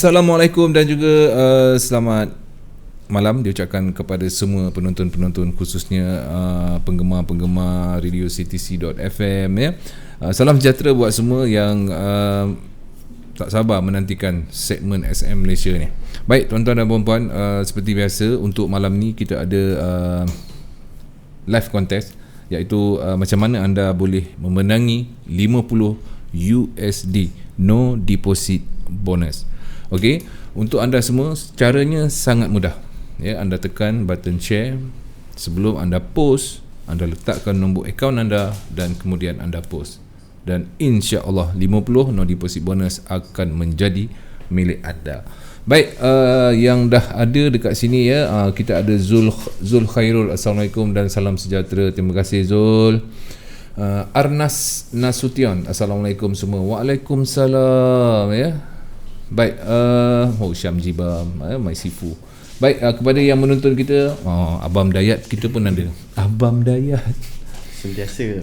Assalamualaikum dan juga selamat malam diucapkan kepada semua penonton-penonton, khususnya penggemar-penggemar Radio CTC.FM ya. Salam sejahtera buat semua yang tak sabar menantikan segmen SM Malaysia ni. Baik tuan-tuan dan puan-puan, seperti biasa untuk malam ni kita ada live contest, iaitu macam mana anda boleh memenangi $50 no deposit bonus. Okey, untuk anda semua caranya sangat mudah. Ya, anda tekan button share, sebelum anda post, anda letakkan nombor akaun anda dan kemudian anda post. Dan insya-Allah 50 no deposit bonus akan menjadi milik anda. Baik, yang dah ada dekat sini ya, kita ada Zul Khairul. Assalamualaikum dan salam sejahtera. Terima kasih Zul. Arnas Nasution, Assalamualaikum semua. Waalaikumsalam ya. Baik, Syam Jibam, My Sifu. Baik, kepada yang menonton kita, Abam Dayat kita pun ada. Abam Dayat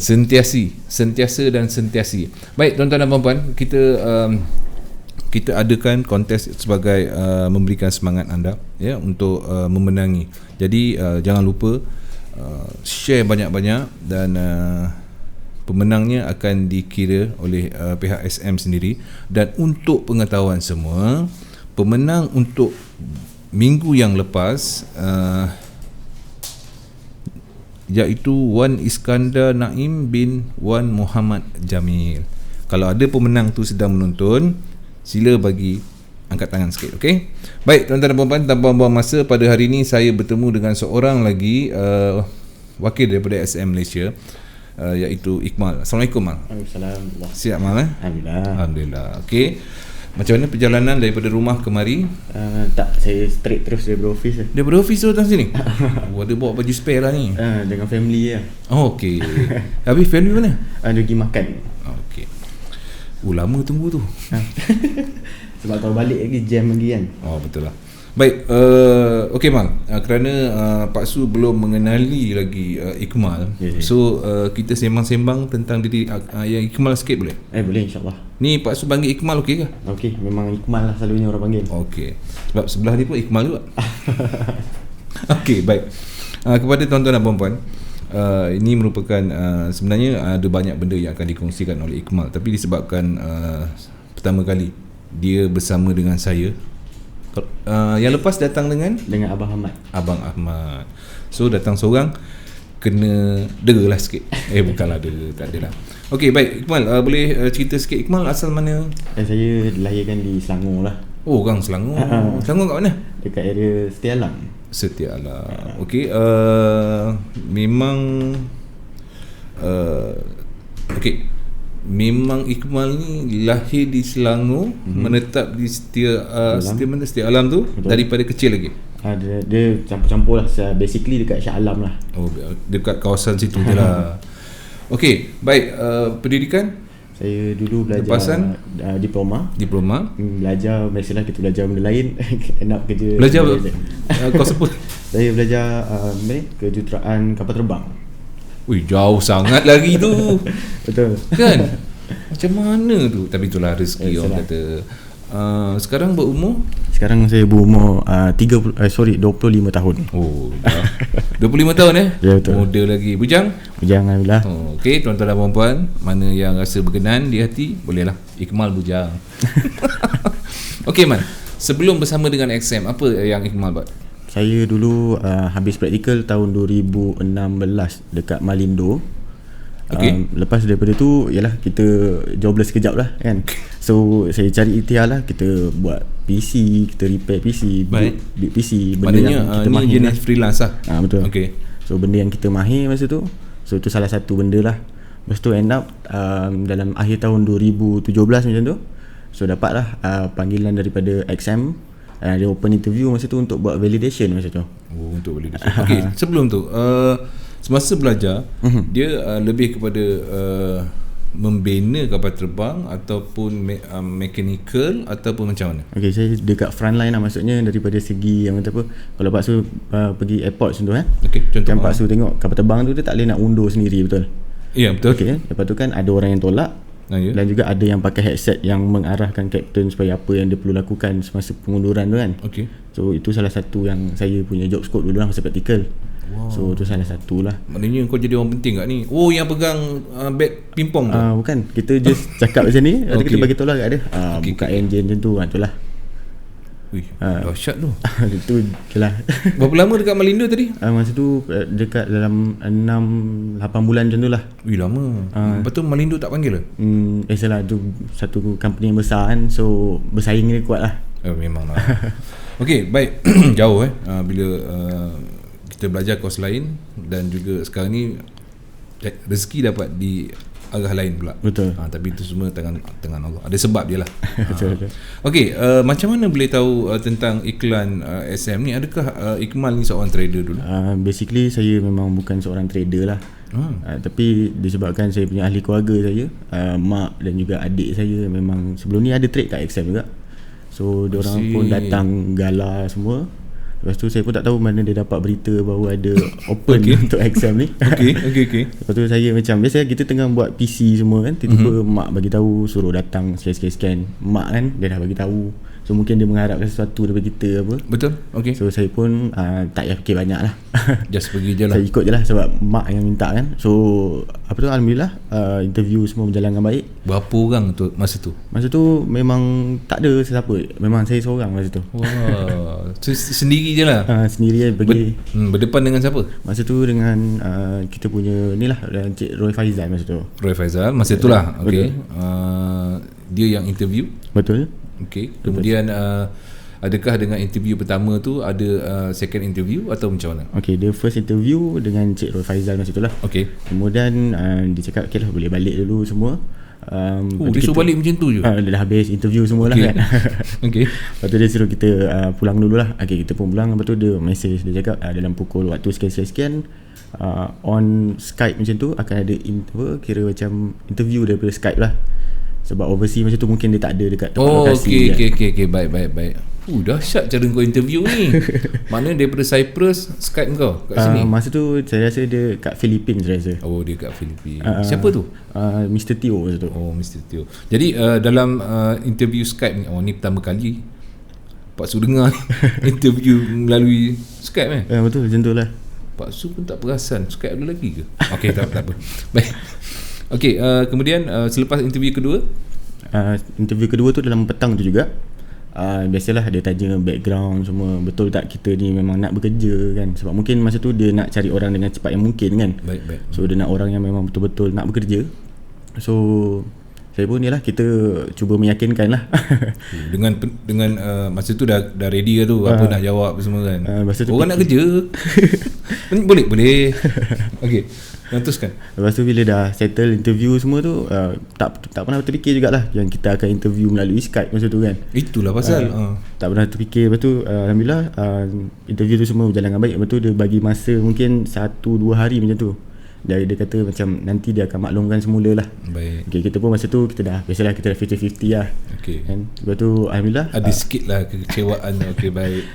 Sentiasa dan sentiasi. Baik tuan-tuan dan puan-puan, kita adakan kontes sebagai memberikan semangat anda ya untuk memenangi. Jadi jangan lupa share banyak-banyak dan pemenangnya akan dikira oleh pihak SM sendiri. Dan untuk pengetahuan semua, pemenang untuk minggu yang lepas iaitu Wan Iskandar Naim bin Wan Muhammad Jamil. Kalau ada pemenang tu sedang menonton, sila bagi angkat tangan sikit, okey? Baik tuan-tuan dan puan-puan, tanpa buang masa, pada hari ini saya bertemu dengan seorang lagi wakil daripada SM Malaysia, iaitu Ikmal. Assalamualaikum Mal. Waalaikumsalam. Siap Mal? Alhamdulillah. Okey. Macam mana perjalanan daripada rumah kemari? Tak, saya straight terus daripada office. Daripada office tu datang sini? Ada bawa baju spare lah ni. Dengan family lah. Okey. Habis family mana? Dia pergi makan. Okey. Lama tunggu tu. Sebab kalau balik lagi jam lagi kan. Betul lah. Baik, okey Mal, kerana Pak Su belum mengenali lagi Ikmal, so kita sembang-sembang tentang diri yang Ikmal sikit boleh? Boleh insyaAllah. Ni Pak Su panggil Ikmal okey ke? Okey, memang Ikmal lah selalunya orang panggil. Okey, sebab sebelah dia pun Ikmal juga. Okey, baik. Kepada tuan-tuan dan puan-puan, ini merupakan sebenarnya ada banyak benda yang akan dikongsikan oleh Ikmal, tapi disebabkan pertama kali dia bersama dengan saya, yang lepas datang dengan Abang Ahmad. So datang seorang, kena dera lah sikit. Bukanlah dera, tak ada lah. Okey, baik Ikmal, boleh cerita sikit Ikmal asal mana? Saya dilahirkan di Selangor lah. Orang Selangor. Selangor kat mana? Dekat area Setia Alam. Okey, memang okey, memang Ikmal ni lahir di Selangor, menetap di Setia Alam tu. Betul. Daripada kecil lagi. Dia campur-campur lah. Basically dekat Shah Alam lah. Dekat kawasan situ je lah. Okey, baik. Pendidikan? Saya dulu belajar diploma. Belajar, biasalah kita belajar benda lain. Enak kerja. Belajar kau sebut? Saya belajar kejuruteraan kapal terbang. Jauh sangat lagi tu. Betul kan? Macam mana tu? Tapi itulah rezeki orang kata. Sekarang berumur? Sekarang saya berumur 25 tahun. 25 tahun Ya, betul. Muda lagi. Bujang Alhamdulillah. Okey, tuan-tuan dan puan-puan, mana yang rasa berkenan di hati, bolehlah Ikmal bujang. Okey Man, sebelum bersama dengan XM, apa yang Ikmal buat? Saya dulu habis praktikal tahun 2016 dekat Malindo. Lepas daripada tu, yalah, kita jobless sekejap lah kan. So saya cari ikhtiar lah. Kita buat PC, kita repair PC, build PC. Benda maknanya yang kita mahir jenis lah. Freelance lah. Betul. Okay. So benda yang kita mahir masa tu. So itu salah satu benda lah. Lepas tu end up dalam akhir tahun 2017 macam tu, so dapat lah panggilan daripada XM. Dia open interview masa tu untuk buat validation masa tu. Untuk validation. Okay, sebelum tu semasa belajar, dia lebih kepada membina kapal terbang ataupun mechanical ataupun macam mana? Okay, saya dekat front line lah, maksudnya daripada segi yang kata apa, kalau Pak Su pergi airport macam tu okay, contoh kan Pak Su tengok kapal terbang tu dia tak boleh nak undur sendiri, betul? Ya, betul. Okay, lepas tu kan ada orang yang tolak, Ya. Dan juga ada yang pakai headset yang mengarahkan kapten supaya apa yang dia perlu lakukan semasa pengunduran tu kan. Okey. So itu salah satu yang saya punya job scope dulu lah masa praktikal. So itu salah satu lah. Maknanya kau jadi orang penting kat ni. Oh, yang pegang bat pingpong tu. Bukan, kita just cakap macam ni. Lepas tu kita bagi tahu lah kat dia, Okey, buka engine macam tu. Itulah. Wih, dahsyat tu. Itu je lah. Berapa lama dekat Malindo tadi? Masa tu dekat dalam 6-8 bulan macam tu lah. Wih, lama. Lepas tu Malindo tak panggil ke? Biasalah tu satu company yang besar kan. So bersaing dia kuat lah. Memang lah. Okey, baik. Jauh bila kita belajar kos lain. Dan juga sekarang ni rezeki dapat di arah lain pula. Betul. Tapi itu semua tangan Allah. Ada sebab dia lah. Betul. Okey, macam mana boleh tahu tentang iklan SM ni? Adakah Ikmal ni seorang trader dulu? Basically saya memang bukan seorang trader lah. Tapi disebabkan saya punya ahli keluarga saya, mak dan juga adik saya memang sebelum ni ada trade kat XM juga. So diorang pun datang gala semua. Lepas tu saya pun tak tahu mana dia dapat berita bahawa ada open untuk exam ni. Okey. Lepas tu saya macam biasa kita tengah buat PC semua kan, tiba-tiba mak bagi tahu suruh datang scan. Mak kan dia dah bagi tahu. So mungkin dia mengharapkan sesuatu daripada kita apa. Betul. Okey. So saya pun tak payah fikir banyak lah. Just pergi je lah. Saya ikut je lah sebab mak yang minta kan. So apa tu, alhamdulillah interview semua berjalan dengan baik. Berapa orang tu masa tu? Masa tu memang tak ada sesiapa. Memang saya seorang masa tu. Wah. So, sendiri je lah. Sendiri pergi. Berdepan dengan siapa? Masa tu dengan kita punya ni lah, Encik Roy Faizal masa tu. Roy Faizal masa tu lah. Okey. Dia yang interview. Betul. Okey. Kemudian adakah dengan interview pertama tu ada second interview atau macam mana? Okey, dia first interview dengan Encik Roy Faizal masa tu lah. Okey. Kemudian dia cakap okey lah boleh balik dulu semua. Dia suruh balik macam tu je? Dia dah habis interview semua lah kan. Okey. Lepas tu dia suruh kita pulang dulu lah. Okey, kita pun pulang. Lepas tu dia message, dia cakap dalam pukul waktu sekian-sekian on Skype macam tu akan ada kira macam interview daripada Skype lah. Sebab overseas macam tu mungkin dia tak ada dekat tempat lokasi. Okey. Baik. Dahsyat cara kau interview ni. Mana daripada Cyprus Skype kau kat sini? Masa tu saya rasa dia kat Philippines rasa. Oh, dia kat Filipina. Siapa tu? Mr. Teo masa tu. Oh, Mr. Teo. Jadi dalam interview Skype ni, ni pertama kali Pak Su dengar interview melalui Skype Betul, macam tu lah. Pak Su pun tak perasan Skype ada lagi ke? Okey, tak apa. Baik. Okey, kemudian selepas interview kedua, interview kedua tu dalam petang tu juga. Biasalah dia tanya background semua, betul tak kita ni memang nak bekerja kan. Sebab mungkin masa tu dia nak cari orang dengan cepat yang mungkin kan. Baik. So dia nak orang yang memang betul-betul nak bekerja. So saya pun ni lah, kita cuba meyakinkan lah. Dengan masa tu dah ready ke tu, apa nak jawab semua kan. Orang nak kerja. Boleh. Okey, teruskan. Lepas tu bila dah settle interview semua tu, tak pernah terfikir jugalah yang kita akan interview melalui Skype masa tu kan. Itulah pasal tak pernah terfikir. Lepas tu alhamdulillah interview tu semua berjalan dengan baik. Lepas tu dia bagi masa mungkin 1-2 hari macam tu. Dia kata macam nanti dia akan maklumkan semula lah. Baik. Okay, kita pun masa tu kita dah 50-50 lah. Okay. Kan? Lepas tu alhamdulillah ada sikit lah kekecewaan. Okay, baik.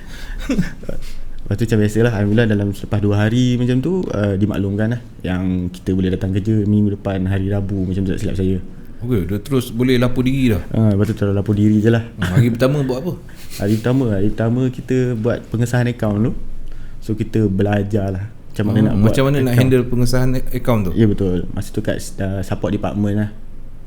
Lepas tu macam biasalah, alhamdulillah dalam selepas 2 hari macam tu dimaklumkan lah yang kita boleh datang kerja minggu depan hari Rabu macam tu, tak silap saya. Okay, dah terus boleh lapor diri dah. Lepas tu terus lapor diri je lah. Hari pertama buat apa? Hari pertama kita buat pengesahan akaun tu. So kita belajar lah macam mana nak buat, macam mana nak handle pengesahan akaun tu. Ya betul. Masa tu kat support department lah.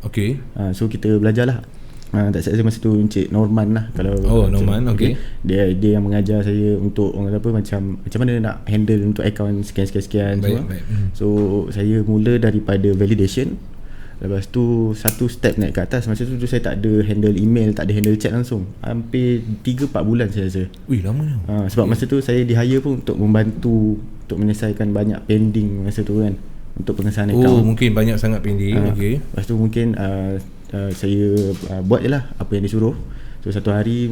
Okay. So kita belajar lah. Tak saya masa tu Encik Norman lah. Kalau Norman, okay. Dia yang mengajar saya untuk orang kata apa, macam mana nak handle untuk akaun sekian semua. Baik. So saya mula daripada validation. Lepas tu satu step naik ke atas. Masa tu saya tak ada handle email, tak ada handle chat langsung. Hampir 3-4 bulan saya rasa. Wih, lama ni. Sebab masa tu saya di hire pun untuk membantu, untuk menyelesaikan banyak pending masa tu kan, untuk pengesahan akaun. Mungkin banyak sangat pending. Okay. Lepas tu mungkin saya buat je lah apa yang disuruh. So satu hari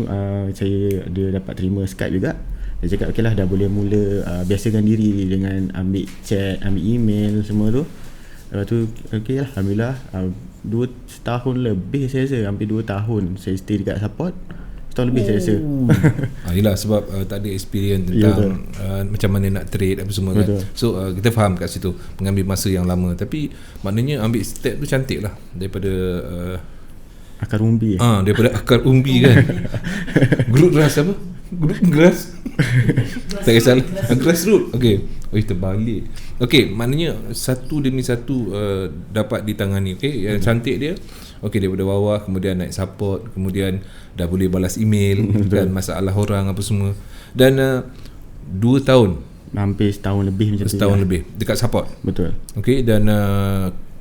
dia dapat terima Skype juga. Dia cakap okey lah, dah boleh mula biasakan diri dengan ambil chat, ambil email semua tu. Lepas tu okey lah, alhamdulillah 2 tahun lebih saya rasa, hampir 2 tahun saya stay dekat support. tahun lebih saya rasa. Yelah sebab tak ada experience tentang macam mana nak trade apa semua kan. So kita faham kat situ mengambil masa yang lama, tapi maknanya ambil step tu cantik lah daripada akar umbi. Daripada akar umbi kan. Grup grass apa? Grup grass. Tak kisah grassroot. Okey. Terbalik. Okey, maknanya satu demi satu dapat ditangani. Okey, yang cantik dia. Okey, daripada bawah kemudian naik support, kemudian dah boleh balas email kan, masalah orang apa semua. Dan 2 tahun, hampir setahun lebih macam tu. Setahun lebih dekat support. Betul. Okey, dan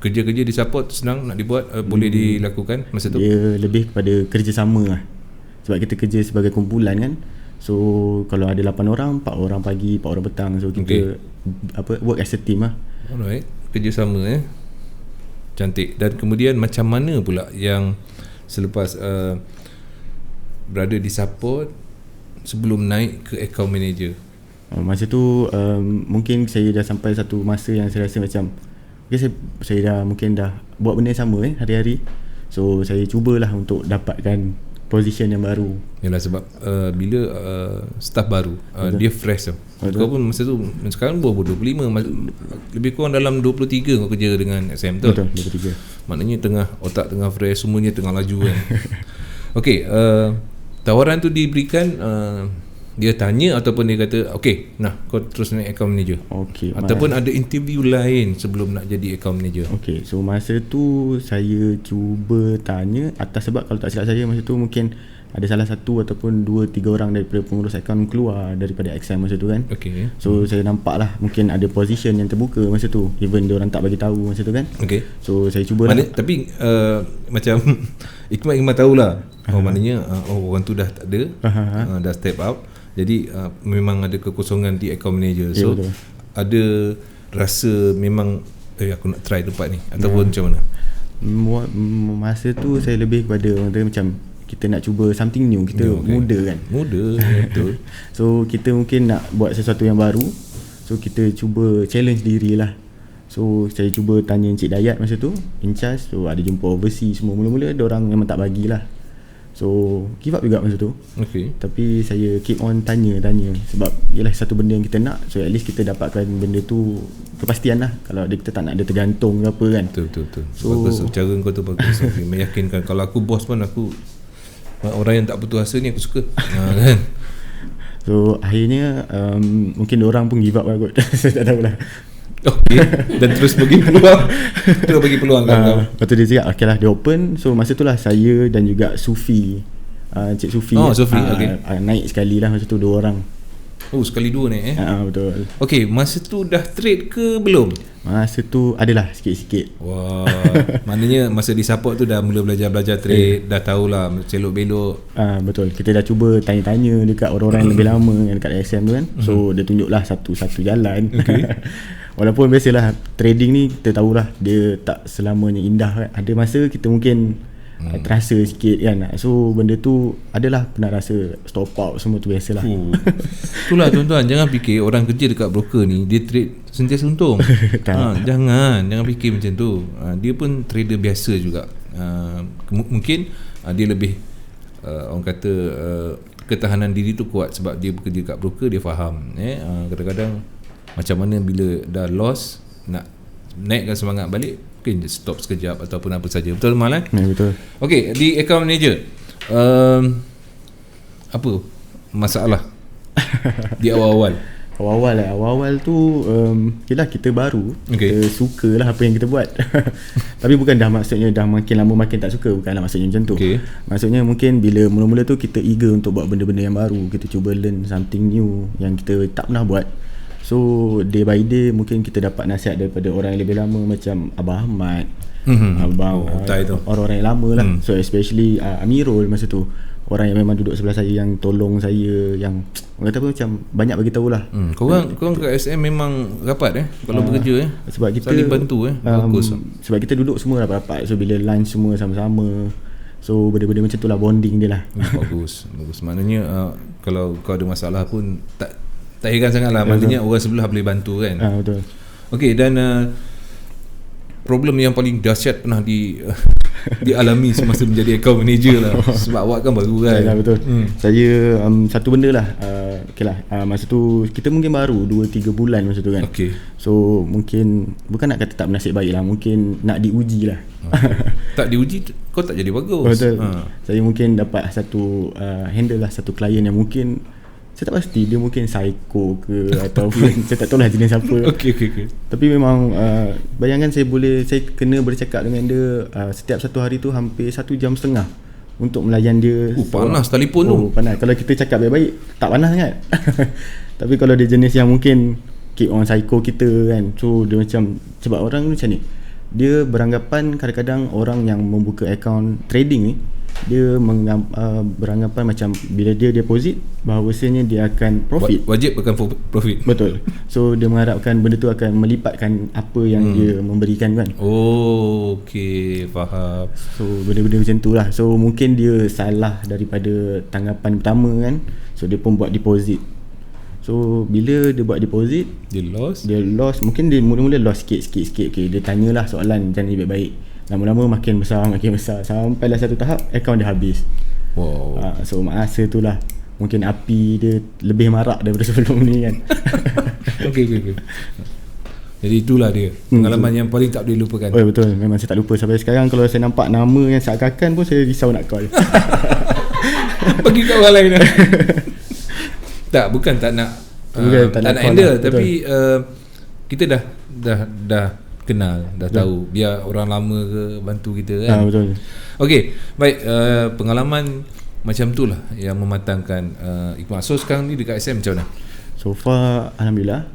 kerja-kerja di support senang nak dibuat, boleh dilakukan masa tu. Dia lebih kepada kerjasama lah. Sebab kita kerja sebagai kumpulan kan. So kalau ada 8 orang, 4 orang pagi, 4 orang petang. So kita work as a team lah. Alright, kerjasama cantik. Dan kemudian macam mana pula yang selepas berada di support sebelum naik ke account manager? Masa tu mungkin saya dah sampai satu masa yang saya rasa macam saya dah mungkin dah buat benda yang sama hari-hari. So saya cubalah untuk dapatkan position yang baru. Yalah sebab bila staff baru dia fresh tau. Kau pun masa tu sekarang baru 25, lebih kurang dalam 23 kau kerja dengan SM tu. Betul, 23. Maknanya otak tengah fresh, semuanya tengah laju kan. Okey, tawaran tu diberikan, dia tanya ataupun dia kata okey, nah kau terus naik account manager. Okey. Ataupun ada interview lain sebelum nak jadi account manager. Okey, so masa tu saya cuba tanya atas, sebab kalau tak silap saya masa tu mungkin ada salah satu ataupun 2-3 orang daripada pengurus akaun keluar daripada XM masa tu kan. Okey. So saya nampak lah mungkin ada position yang terbuka masa tu, even dia orang tak bagi tahu masa tu kan. Okey. So saya cuba lah. Tapi macam Ikmat tahulah. Maknanya orang tu dah tak ada, dah step out. Jadi memang ada kekosongan di account manager. So ada rasa memang aku nak try tempat ni ataupun macam mana? Masa tu saya lebih kepada macam kita nak cuba something new. Kita muda kan. Muda, betul. So kita mungkin nak buat sesuatu yang baru. So kita cuba challenge diri lah. So saya cuba tanya Encik Dayat masa tu, in charge. So ada jumpa overseas semua. Mula-mula diorang memang tak bagilah. So give up juga masa tu. Tapi saya keep on tanya sebab ialah satu benda yang kita nak. So at least kita dapatkan benda tu kepastian lah. Kalau kita tak nak ada tergantung ke apa kan. Betul. So, bagus, cara kau tu bagus. Meyakinkan. Kalau aku bos pun aku, orang yang tak putus asa ni aku suka. Kan. So akhirnya mungkin orang pun give up lah kot. Saya tak tahulah. Okay. Dan terus bagi peluang kan. Lepas tu dia cakap okay lah, dia open. So masa tu lah saya dan juga Sufi, Encik Sufi, Sufi naik sekali lah masa tu 2 orang. Sekali 2 naik betul. Okay, masa tu dah trade ke belum? Masa tu adalah sikit-sikit. Wah, maknanya masa di support tu dah mula belajar trade, dah tahulah celok-belok. Betul. Kita dah cuba tanya-tanya dekat orang-orang yang lebih lama yang dekat SM tu kan. So dia tunjuklah satu jalan. Walaupun biasalah trading ni kita tahulah dia tak selamanya indah kan. Ada masa kita mungkin terasa sikit kan. So benda tu adalah pernah rasa stop out semua tu biasalah. Itulah tuan-tuan, jangan fikir orang kerja dekat broker ni dia trade sentiasa untung. Jangan fikir macam tu. Dia pun trader biasa juga. Mungkin dia lebih orang kata ketahanan diri tu kuat sebab dia bekerja dekat broker, dia faham. Kadang-kadang macam mana bila dah loss nak naikkan semangat balik, mungkin stop sekejap ataupun apa saja. Betul Mal? Betul. Okey, di account manager apa masalah di awal-awal? Awal-awal tu yelah kita baru, kita sukalah apa yang kita buat. Tapi bukan dah maksudnya dah makin lama makin tak suka, bukanlah maksudnya macam tu. Maksudnya mungkin bila mula-mula tu kita eager untuk buat benda-benda yang baru, kita cuba learn something new yang kita tak pernah buat. So day by day mungkin kita dapat nasihat daripada orang yang lebih lama macam Abah Ahmad, Abang orang-orang yang lama lah. So especially Amirul masa tu, orang yang memang duduk sebelah saya, yang tolong saya, yang orang kata apa macam banyak bagi tahu lah. Korang kat SM memang rapat kalau bekerja sebab kita saling bantu bagus. Sebab kita duduk semua rapat-rapat. So bila lunch semua sama-sama. So benda-benda macam tu lah bonding dia lah. Bagus. Maknanya kalau kau ada masalah pun tak heran sangat lah. Maknanya orang sebelah boleh bantu kan. Betul. Okay, dan problem yang paling dahsyat pernah dialami semasa menjadi account manager lah. Sebab awak kan baru kan. Ya, betul. Saya satu benda lah, masa tu kita mungkin baru 2-3 bulan masa tu kan. Okay. So mungkin bukan nak kata tak bernasib baik lah, mungkin nak diuji lah. Tak diuji kau tak jadi bagus. Betul. Saya mungkin dapat satu handle lah satu klien yang mungkin saya tak pasti dia mungkin psycho ke ataupun saya tak tahu lah jenis apa. Okay. Tapi memang bayangkan saya kena bercakap dengan dia setiap satu hari tu hampir 1.5 jam untuk melayan dia. Panas telefon tu. Panas. Kalau kita cakap baik-baik tak panas sangat. Tapi kalau dia jenis yang mungkin keep on psycho kita kan, so dia macam, sebab orang ni macam ni, dia beranggapan kadang-kadang orang yang membuka akaun trading ni, dia beranggapan macam bila dia deposit bahawasanya dia akan profit. Wajib akan profit. Betul. So dia mengharapkan benda tu akan melipatkan apa yang dia memberikan kan. Oh, okay, faham. So benda-benda macam tu lah. So mungkin dia salah daripada tanggapan pertama kan. So dia pun buat deposit. So bila dia buat deposit, Dia lost. Mungkin dia mula-mula lost sikit. Okay, dia tanyalah soalan macam ni baik-baik. Lama-lama makin besar sampailah satu tahap akaun dia habis. Wow. So masa tu lah mungkin api dia lebih marak daripada sebelum ni kan. Okay. Jadi itulah dia pengalaman yang paling tak boleh lupakan. Oh betul, memang saya tak lupa sampai sekarang. Kalau saya nampak nama yang seakan-akan pun saya risau nak call. Pergi kat orang lain. Tak, bukan tak nak handle lah. Tapi kita dah kenal, dah tahu, biar orang lama ke bantu kita kan. Betul. Okey, baik, pengalaman macam tu lah yang mematangkan Iqmal. So sekarang ni dekat SM macam mana? So far alhamdulillah,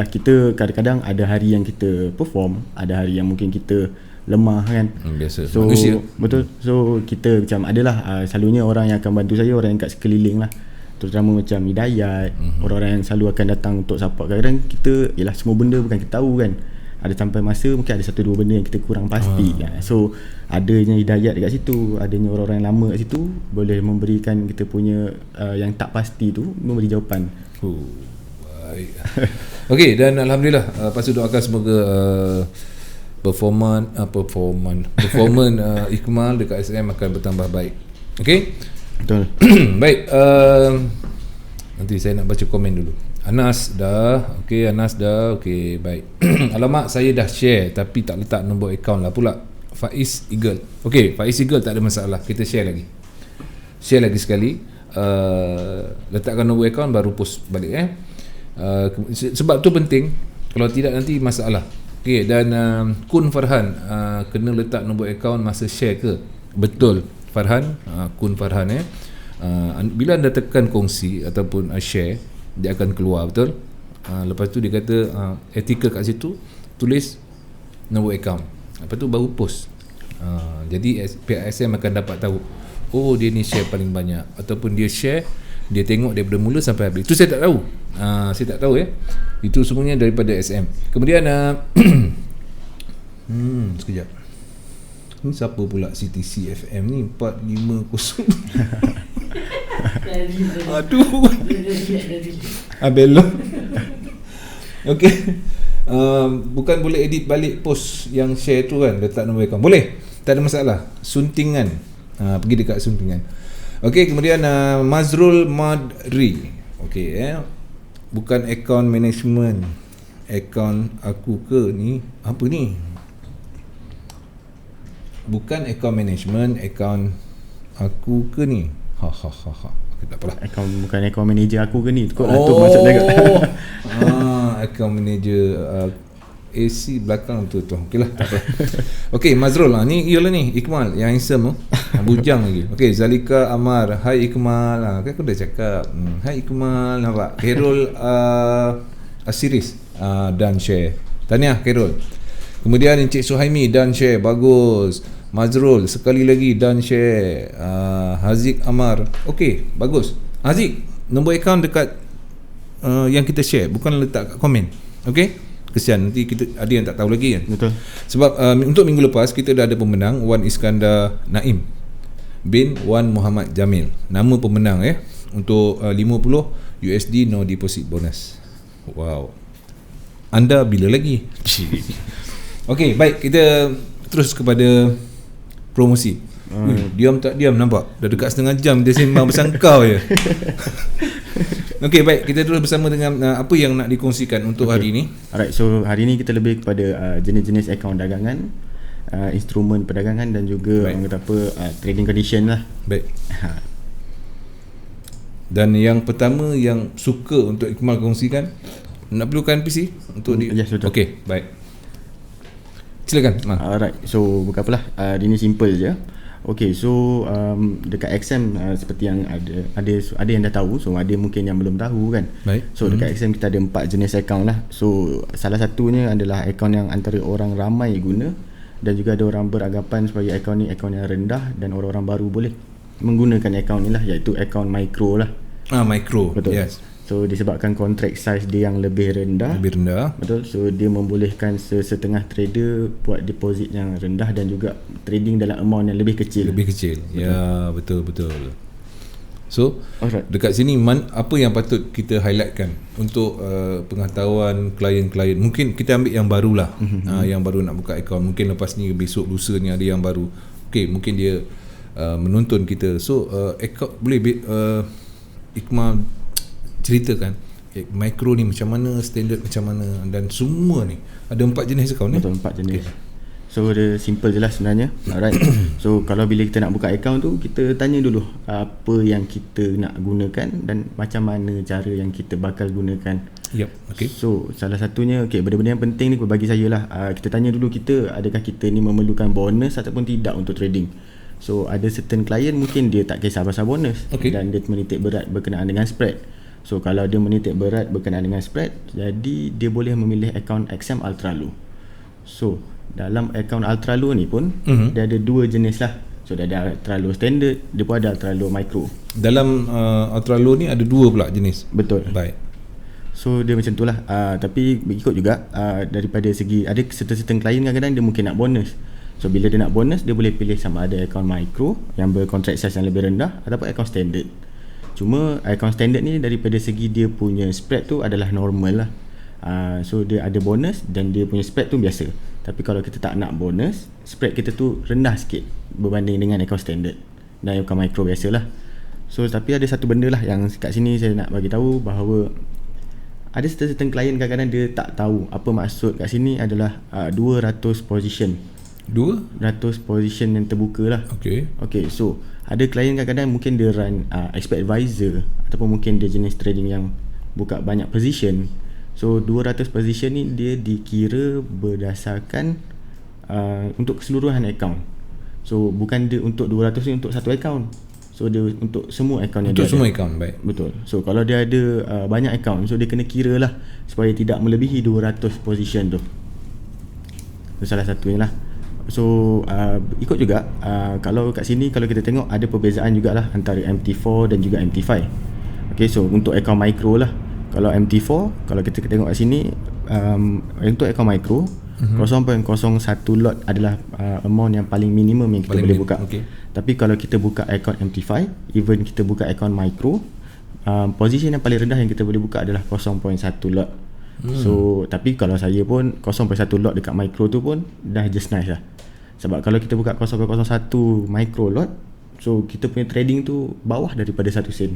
kita kadang-kadang ada hari yang kita perform, ada hari yang mungkin kita lemah kan. Biasa. So manusia. Betul. So kita macam adalah selalunya orang yang akan bantu saya orang yang kat sekeliling lah, terutama macam Hidayat, orang-orang yang selalu akan datang untuk support. Kadang-kadang kita, yalah semua benda bukan kita tahu kan. Ada sampai masa mungkin ada 1-2 benda yang kita kurang pasti. So adanya Hidayat dekat situ, adanya orang-orang yang lama kat situ boleh memberikan kita punya yang tak pasti tu, memberi jawapan. Baik. Okey, dan alhamdulillah lepas tu doakan semoga performance Iqmal dekat SM akan bertambah baik. Okey? Betul. Baik, nanti saya nak baca komen dulu. Anas dah. Okey, baik. Alamak, saya dah share tapi tak letak nombor akaun lah pula. Faiz Eagle. Okey, Faiz Eagle tak ada masalah. Kita share lagi sekali. Letakkan nombor akaun baru post balik sebab tu penting. Kalau tidak nanti masalah. Okey, dan Kun Farhan kena letak nombor akaun masa share ke? Betul Farhan, Kun Farhan bila anda tekan kongsi ataupun share, dia akan keluar, betul? Lepas tu dia kata ethical kat situ, tulis nombor akaun. Lepas tu baru post. Jadi pihak SM akan dapat tahu, oh dia ni share paling banyak, ataupun dia share, dia tengok daripada mula sampai habis. Itu saya tak tahu. Saya tak tahu Itu semuanya daripada SM. Kemudian sekejap. Ni siapa pula CTC FM ni 450. Aduh. Abello. Okey. Bukan boleh edit balik post yang share tu kan, letak nombor akaun. Boleh. Tak ada masalah. Suntingan. Pergi dekat suntingan. Okey, kemudian Mazrul Madri. Okey bukan account management. Account aku ke ni? Apa ni? Bukan account management, account aku ke ni? Okay, tak apalah. Bukan account manager aku ke ni? Tu maksud dia. Account manager AC belakang tu. Okeylah, tak apa. Okey, Mazrul ni ialah ni Iqmal yang handsome tu. Bujang lagi. Okey, Zalika Amar, hai Iqmal. Kan aku dah cakap. Hai Iqmal, nampak? Khairul Asiris dan share. Tahniah Khairul. Kemudian Encik Suhaimi dan share, bagus. Mazrul sekali lagi dan share. Haziq Amar, okey, bagus. Haziq, nombor akaun dekat yang kita share, bukan letak kat komen. Okey, kesian nanti kita ada yang tak tahu lagi kan. Betul. Sebab untuk minggu lepas kita dah ada pemenang, Wan Iskandar Naim bin Wan Muhammad Jamil. Nama pemenang untuk 50 USD no deposit bonus. Wow. Anda bila lagi? Okey, baik, kita terus kepada promosi. Diam tak diam, nampak dah dekat setengah jam dia sembang pasal kau je. Okey, baik, kita terus bersama dengan apa yang nak dikongsikan untuk hari ini. Alright, so hari ni kita lebih kepada jenis-jenis akaun dagangan, instrumen perdagangan dan juga orang kata apa, trading condition lah. Baik. Dan yang pertama yang suka untuk Ikmal kongsikan, nak perlukan PC untuk Yes, betul. Okey, baik. Silakan, Ikmal. Alright, so bukan apalah, hari ni simple je. Okay, so dekat XM seperti yang ada yang dah tahu, so ada mungkin yang belum tahu kan. Baik. So dekat XM kita ada 4 jenis akaun lah. So salah satunya adalah akaun yang antara orang ramai guna, dan juga ada orang beranggapan supaya akaun ni akaun yang rendah dan orang-orang baru boleh menggunakan akaun ni lah, iaitu akaun micro lah. Micro. Betul. Yes. So disebabkan contract size dia yang lebih rendah. Betul. So dia membolehkan setengah trader buat deposit yang rendah dan juga trading dalam amount yang lebih kecil. Betul. Ya, betul. So, Alright. dekat sini apa yang patut kita highlightkan untuk pengetahuan klien-klien. Mungkin kita ambil yang barulah. Yang baru nak buka akaun. Mungkin lepas ni, besok lusa ni ada yang baru. Okey, mungkin dia menonton kita. So, akaun boleh Ikmal ceritakan micro ni macam mana, standard macam mana, dan semua ni ada 4 jenis akaun ni. Betul, 4 jenis. So dia simple je lah sebenarnya. Alright. So kalau bila kita nak buka akaun tu, kita tanya dulu apa yang kita nak gunakan dan macam mana cara yang kita bakal gunakan. Okay. So salah satunya, benda-benda yang penting ni bagi saya lah, kita tanya dulu adakah kita ni memerlukan bonus ataupun tidak untuk trading. So ada certain client mungkin dia tak kisah pasal bonus, dan dia menitik berat berkenaan dengan spread. So kalau dia menitik berat berkenaan dengan spread, jadi dia boleh memilih akaun XM Ultra Low. So dalam akaun Ultra Low ni pun dia ada 2 jenis lah. So dia ada Ultra Low Standard, dia pun ada Ultra Low Micro. Dalam Ultra Low ni ada 2 pula jenis. Betul. Baik. So dia macam tu lah. Tapi ikut juga daripada segi, ada certain klien kadang-kadang dia mungkin nak bonus. So bila dia nak bonus, dia boleh pilih sama ada akaun Micro yang berkontrak size yang lebih rendah ataupun akaun Standard. Cuma akaun standard ni daripada segi dia punya spread tu adalah normal lah. So dia ada bonus dan dia punya spread tu biasa. Tapi kalau kita tak nak bonus, spread kita tu rendah sikit berbanding dengan akaun standard dan akaun micro biasalah. So tapi ada satu benda lah yang kat sini saya nak bagi tahu, bahawa ada certain klien kadang-kadang dia tak tahu apa maksud kat sini adalah 200 position. 200 position yang terbuka lah. Okay, so ada klien kadang-kadang mungkin dia run expert advisor ataupun mungkin dia jenis trading yang buka banyak position. So 200 position ni dia dikira berdasarkan untuk keseluruhan account. So bukan dia untuk 200 ni untuk satu account. So dia untuk semua account yang untuk dia semua ada. Account, baik. Betul. So kalau dia ada banyak account, so dia kena kira lah supaya tidak melebihi 200 position tu. So salah satunya lah. So ikut juga kalau kat sini kalau kita tengok ada perbezaan jugalah antara MT4 dan juga MT5. Okay, so untuk akaun micro lah, kalau MT4, kalau kita tengok kat sini untuk akaun micro 0.01 lot adalah amount yang paling minimum yang kita boleh buka. Tapi kalau kita buka akaun MT5, even kita buka akaun micro, position yang paling rendah yang kita boleh buka adalah 0.1 lot. So tapi kalau saya pun 0.1 lot dekat micro tu pun dah just nice lah. Sebab kalau kita buka 0.01 micro lot, so kita punya trading tu bawah daripada 1 sen.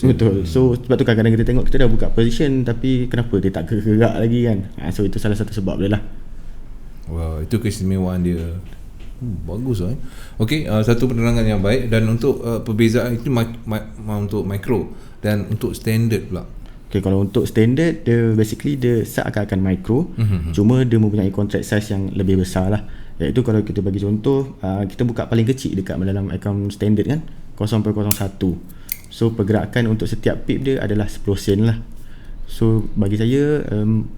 Betul. So sebab tu kadang-kadang kita tengok kita dah buka position tapi kenapa dia tak gerak lagi kan. So itu salah satu sebab dia lah. Wow, itu keistimewaan dia. Bagus lah. Okay, satu penerangan yang baik. Dan untuk perbezaan itu untuk micro dan untuk standard pula. Okay, kalau untuk standard dia basically dia seakan-akan micro, cuma dia mempunyai contract size yang lebih besar lah. Iaitu kalau kita bagi contoh, kita buka paling kecil dekat dalam akaun standard kan, 0.01. So pergerakan untuk setiap pip dia adalah 10 sen lah. So bagi saya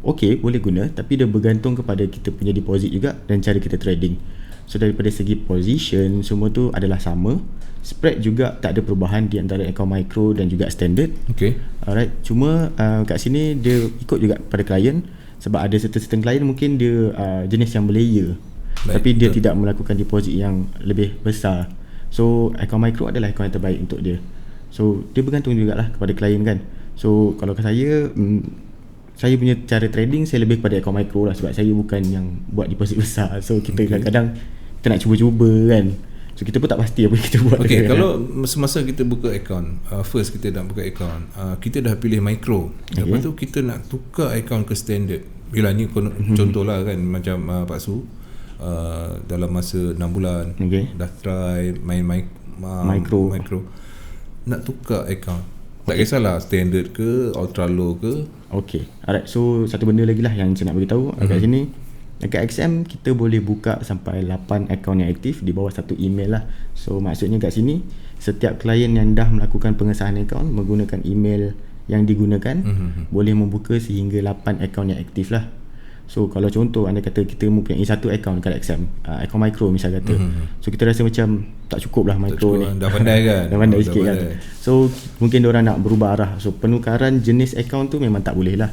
okay, boleh guna, tapi dia bergantung kepada kita punya deposit juga dan cara kita trading. So daripada segi position, semua tu adalah sama. Spread juga tak ada perubahan di antara akaun micro dan juga standard. Alright, cuma kat sini dia ikut juga pada klien. Sebab ada certain klien mungkin dia jenis yang berlayer, tapi dia tidak melakukan deposit yang lebih besar. So akaun micro adalah akaun yang terbaik untuk dia. So dia bergantung jugalah kepada klien kan. So kalau saya punya cara trading, saya lebih kepada akaun micro lah, sebab saya bukan yang buat deposit besar. So kita kadang-kadang kita nak cuba-cuba kan. So kita pun tak pasti apa kita buat. Okay, kan? kalau semasa kita buka akaun, first kita nak buka akaun, kita dah pilih micro. Lepas tu kita nak tukar akaun ke standard. Bila ni contohlah kan, macam Pak Su dalam masa 6 bulan dah try main micro. Nak tukar akaun, tak kisahlah standard ke ultra low ke. Okay, alright. So satu benda lagi lah yang saya nak beritahu kat sini. Dekat XM kita boleh buka sampai 8 akaun yang aktif di bawah satu email lah. So maksudnya kat sini setiap klien yang dah melakukan pengesahan akaun menggunakan email yang digunakan boleh membuka sehingga 8 akaun yang aktif lah. So kalau contoh anda kata kita mempunyai satu akaun kat XM, akaun micro misal kata. So kita rasa macam tak cukup lah micro ni. Dah pandai kan? Dah pandai sikit kan. So mungkin diorang nak berubah arah. So penukaran jenis akaun tu memang tak boleh lah.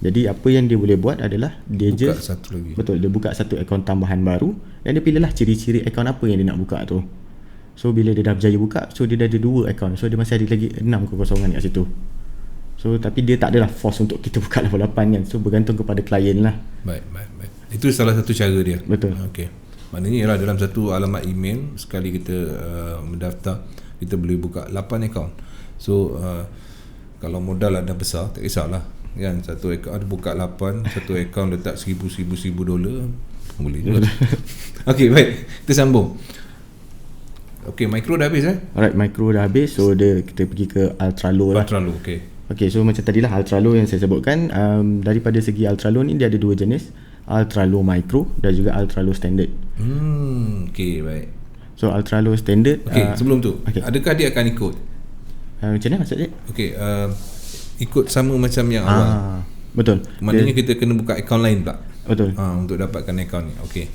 Jadi apa yang dia boleh buat adalah dia buka satu lagi. Betul, dia buka satu akaun tambahan baru dan dia pilih lah ciri-ciri akaun apa yang dia nak buka tu. So bila dia dah berjaya buka, so dia dah ada 2 akaun. So dia masih ada lagi 6 kekosongan kat situ. So tapi dia tak adalah force untuk kita buka level 8 kan. So bergantung kepada klien lah. Baik. Itu salah satu cara dia. Betul. Okey. Maknanya ialah dalam satu alamat email sekali kita mendaftar, kita boleh buka 8 akaun. So kalau modal ada besar, tak kisahlah kan, satu akaun ada buka 8, satu akaun letak $1,000 boleh juga. Okey, baik, kita sambung. Okey, micro dah habis Alright, micro dah habis. So kita pergi ke ultra low lah. Ultra low, okey. Okay, so macam tadilah ultra low yang saya sebutkan, daripada segi ultra low ni dia ada 2 jenis, ultra low micro dan juga ultra low standard. Okay, baik. So ultra low standard, sebelum tu, adakah dia akan ikut? Macam mana maksudnya? Okay, ikut sama macam yang awal. Betul. Maknanya kita kena buka akaun lain pula. Betul. Untuk dapatkan akaun ni. Okay.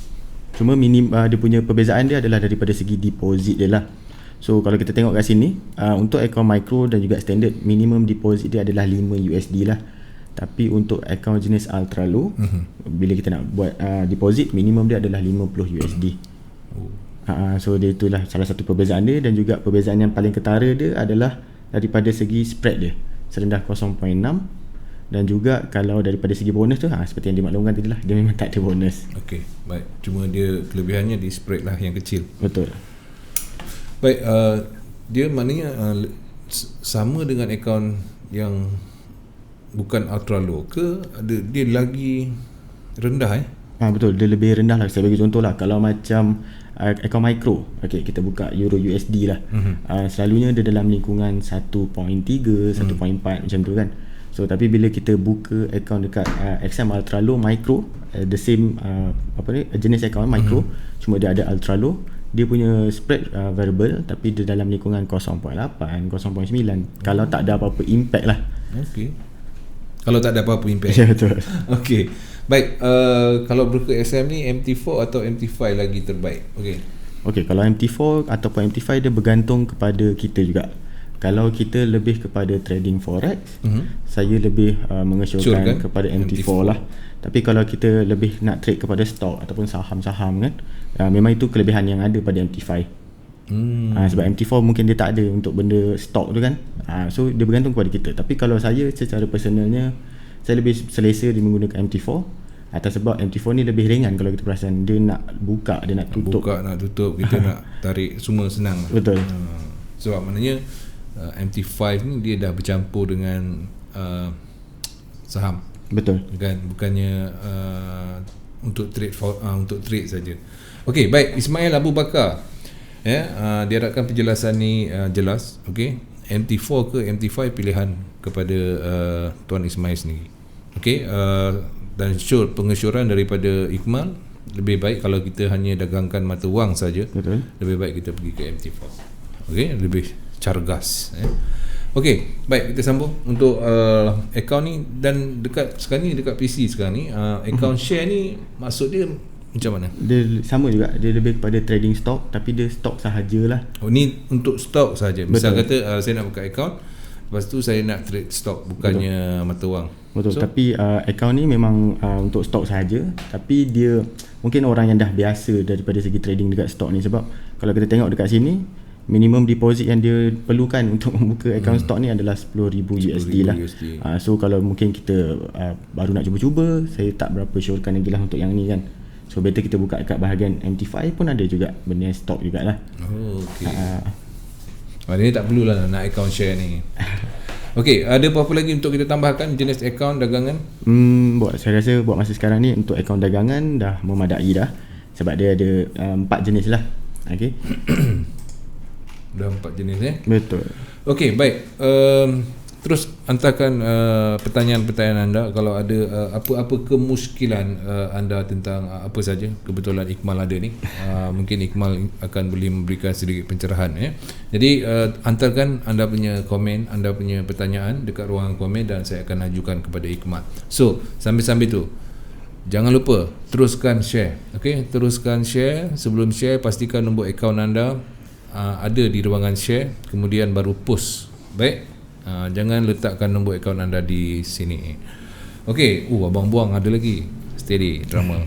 Cuma dia punya perbezaan dia adalah daripada segi deposit dia lah. So kalau kita tengok kat sini, untuk akaun micro dan juga standard, minimum deposit dia adalah $5 lah. Tapi untuk akaun jenis ultra low, bila kita nak buat deposit, minimum dia adalah $50. So dia itulah salah satu perbezaan dia. Dan juga perbezaan yang paling ketara dia adalah daripada segi spread dia, serendah 0.6. Dan juga kalau daripada segi bonus tu, seperti yang dimaklumkan tadi lah, dia memang tak ada bonus. Okey, baik. Cuma dia kelebihannya di spread lah yang kecil. Betul. Baik, dia maknanya sama dengan akaun yang bukan ultra low ke dia lagi rendah Betul, dia lebih rendah lah. Saya bagi contoh lah, kalau macam akaun micro, okay, kita buka Euro USD lah. Selalunya dia dalam lingkungan 1.3, 1.4 macam tu kan. So tapi bila kita buka akaun dekat XM Ultra Low Micro, the same jenis akaun micro, cuma dia ada Ultra Low, dia punya spread variable tapi dia dalam lingkungan 0.8, 0.9 kalau tak ada apa-apa impact lah. Okey. Kalau tak ada apa-apa impact. Ya, betul. Okey. Baik, kalau buka XM ni MT4 atau MT5 lagi terbaik? Okey, kalau MT4 ataupun MT5 dia bergantung kepada kita juga. Kalau kita lebih kepada trading forex, saya lebih mengesyorkan kepada MT4 lah. Tapi kalau kita lebih nak trade kepada stok ataupun saham-saham kan, memang itu kelebihan yang ada pada MT5. Sebab MT4 mungkin dia tak ada untuk benda stok tu kan. So dia bergantung kepada kita. Tapi kalau saya secara personalnya, saya lebih selesa dia menggunakan MT4 atas sebab MT4 ni lebih ringan. Kalau kita perasan, dia nak buka, dia nak tutup, kita nak tarik semua senang. Betul. Sebab maknanya MT5 ni dia dah bercampur dengan saham. Betul. Kan, bukannya untuk trade saja. Okey, baik, Ismail Abu Bakar. Diharapkan penjelasan ni jelas. Okey, MT4 ke MT5 pilihan kepada Tuan Ismail sendiri. Okey, dan pengesyoran daripada Iqmal, lebih baik kalau kita hanya dagangkan mata wang saja. Betul. Lebih baik kita pergi ke MT4. Okey, lebih cargas. Okey, baik, kita sambung untuk akaun ni. Dan sekarang ni dekat PC sekarang ni, akaun share ni maksud dia macam mana? Dia sama juga, dia lebih kepada trading stock, tapi dia stock sahajalah. Ni untuk stock saja. Misal kata saya nak buka akaun, lepas tu saya nak trade stock, bukannya mata wang. Betul. Tapi akaun ni memang untuk stock sahaja, tapi dia mungkin orang yang dah biasa daripada segi trading dekat stock ni. Sebab kalau kita tengok dekat sini, minimum deposit yang dia perlukan untuk membuka akaun stok ni adalah $10,000 lah. So kalau mungkin kita baru nak cuba-cuba, saya tak berapa syorkan lagi lah untuk yang ni kan. So better kita buka kat bahagian MT5 pun ada juga benda yang stock jugalah. Okay. Maknanya tak perlulah nak account share ni. Okay, ada apa-apa lagi untuk kita tambahkan jenis akaun dagangan? Saya rasa buat masa sekarang ni untuk akaun dagangan dah memadai dah. Sebab dia ada 4 jenis lah. Okay. Dah 4 jenis Betul. Okay, baik. Terus hantarkan pertanyaan-pertanyaan anda kalau ada apa-apa kemuskilan anda tentang apa saja. Kebetulan Ikmal ada ni, mungkin Ikmal akan boleh memberikan sedikit pencerahan Jadi hantarkan anda punya komen, anda punya pertanyaan dekat ruangan komen dan saya akan ajukan kepada Ikmal. So sambil-sambil tu jangan lupa teruskan share. Okay, teruskan share. Sebelum share pastikan nombor akaun anda ada di ruangan share, kemudian baru post. Baik. Jangan letakkan nombor akaun anda di sini. Okey, abang buang ada lagi. Steady drama.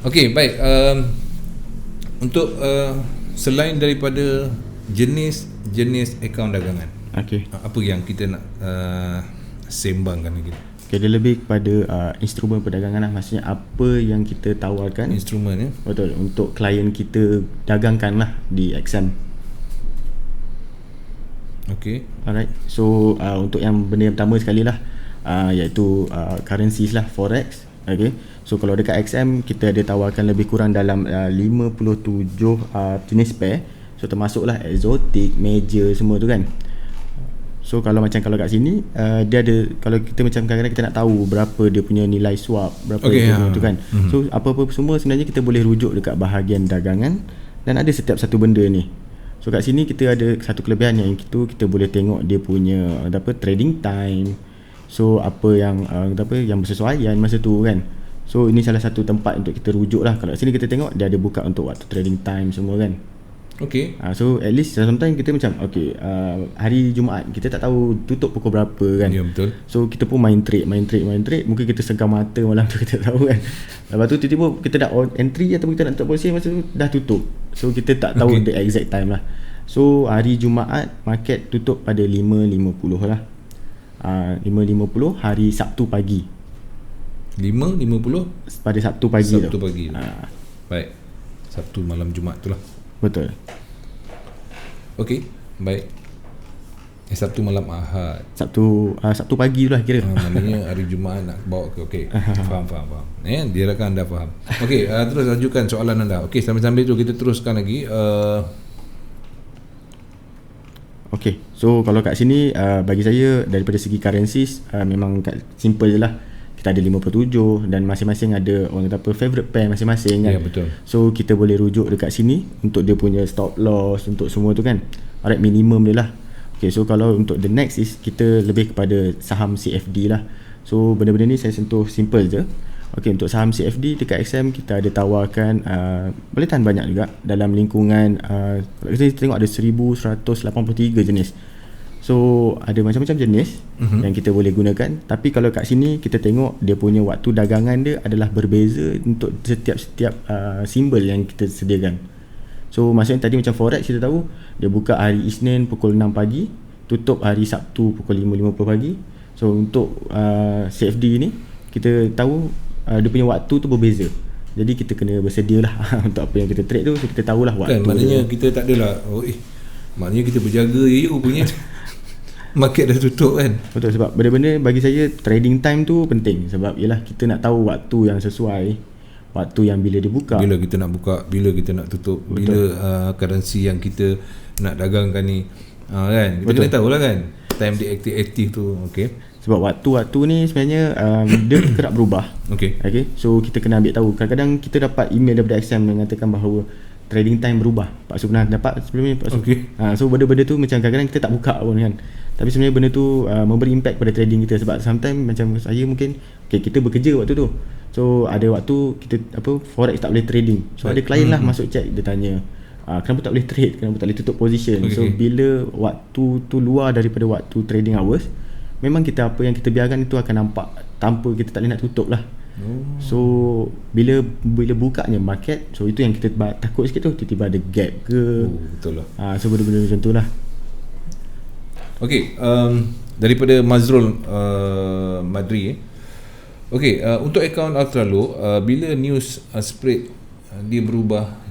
Okey, baik. Untuk selain daripada jenis akaun dagangan. Okey. Apa yang kita nak sembangkan lagi? Okay, dia lebih kepada instrumen perdagangan lah. Maksudnya apa yang kita tawarkan. Instrumen Betul. Untuk klien kita dagangkan lah di XM. Okay. Alright. So untuk yang benda yang pertama sekali lah, iaitu currencies lah, forex. Okay. So kalau dekat XM kita ada tawarkan lebih kurang dalam 57 jenis pair. So termasuklah exotic, major, semua tu kan. So kalau kat sini dia ada, kalau kita macam kadang-kadang kita nak tahu berapa dia punya nilai swap, berapa tu kan. So apa-apa semua sebenarnya kita boleh rujuk dekat bahagian dagangan dan ada setiap satu benda ni. So kat sini kita ada satu kelebihan yang itu kita boleh tengok dia punya trading time. So apa yang yang bersesuaian masa tu kan. So ini salah satu tempat untuk kita rujuk lah. Kalau kat sini kita tengok dia ada buka untuk waktu trading time semua kan. Okay. So at least sometimes kita macam hari Jumaat kita tak tahu tutup pukul berapa kan. Ya, betul. So kita pun main trade. Mungkin kita segar mata malam tu kita tahu kan. Lepas tu tiba-tiba kita dah on entry ataupun kita nak tutup posisi masa tu dah tutup. So kita tak tahu the exact time lah. So hari Jumaat market tutup pada 5.50 lah. 5.50 hari Sabtu pagi. 5.50 pada Sabtu pagi tu. Sabtu pagi. Baik. Sabtu malam Jumaat tu lah. Betul. Okey, baik. Sabtu malam Ahad. Sabtu pagi tu lah kira. Maknanya hari Jumaat nak bawa ke. Okey. Faham. Diharapkan anda faham. Okey, terus ajukan soalan anda. Okey, sambil-sambil tu kita teruskan lagi. Okey. So kalau kat sini bagi saya daripada segi currencies memang simple je lah. Kita ada 57 dan masing-masing ada orang kata favorite pair masing-masing kan. Ya, betul. So kita boleh rujuk dekat sini untuk dia punya stop loss untuk semua tu kan. Alright, minimum dia lah. Okay, so kalau untuk the next is kita lebih kepada saham CFD lah. So benda-benda ni saya sentuh simple je. Okay, untuk saham CFD dekat XM kita ada tawarkan boleh tahan banyak juga dalam lingkungan kita tengok ada 1183 jenis. So ada macam-macam jenis yang kita boleh gunakan. Tapi kalau kat sini kita tengok dia punya waktu dagangan dia adalah berbeza untuk setiap simbol yang kita sediakan. So maksudnya tadi macam forex kita tahu dia buka hari Isnin pukul 6 pagi, tutup hari Sabtu pukul 5.50 pagi. So untuk CFD ni kita tahu dia punya waktu tu berbeza. Jadi kita kena bersedia lah untuk apa yang kita trade tu. So kita tahulah waktu kan, maknanya kita tak adalah maknanya kita berjaga je punya market dah tutup kan. Betul, sebab benda-benda bagi saya trading time tu penting. Sebab ialah kita nak tahu waktu yang sesuai, waktu yang bila dia buka, bila kita nak buka, bila kita nak tutup. Betul. Bila currency yang kita nak dagangkan ni kan, kita kena tahulah kan time dia aktif tu. Okay. Sebab waktu-waktu ni sebenarnya dia kerap berubah. Okay. So kita kena ambil tahu. Kadang-kadang kita dapat email daripada XM yang mengatakan bahawa trading time berubah. Pak Su pernah dapat sebelum ni. Okay. So benda-benda tu macam kadang-kadang kita tak buka pun kan. Tapi sebenarnya benda tu memberi impact pada trading kita. Sebab sometimes macam saya mungkin kita bekerja waktu tu. So ada waktu kita forex tak boleh trading. So ada klien lah masuk check, dia tanya kenapa tak boleh trade, kenapa tak boleh tutup position. So bila waktu tu luar daripada waktu trading hours, memang kita apa yang kita biarkan itu akan nampak tanpa kita tak boleh nak tutup lah. So bila bukanya market, so itu yang kita takut sikit tu, tiba-tiba ada gap ke. Betul lah. So benda-benda macam tu lah. Okay, daripada Mazrul Madri Okey, untuk akaun Ultralow, bila news spread dia berubah,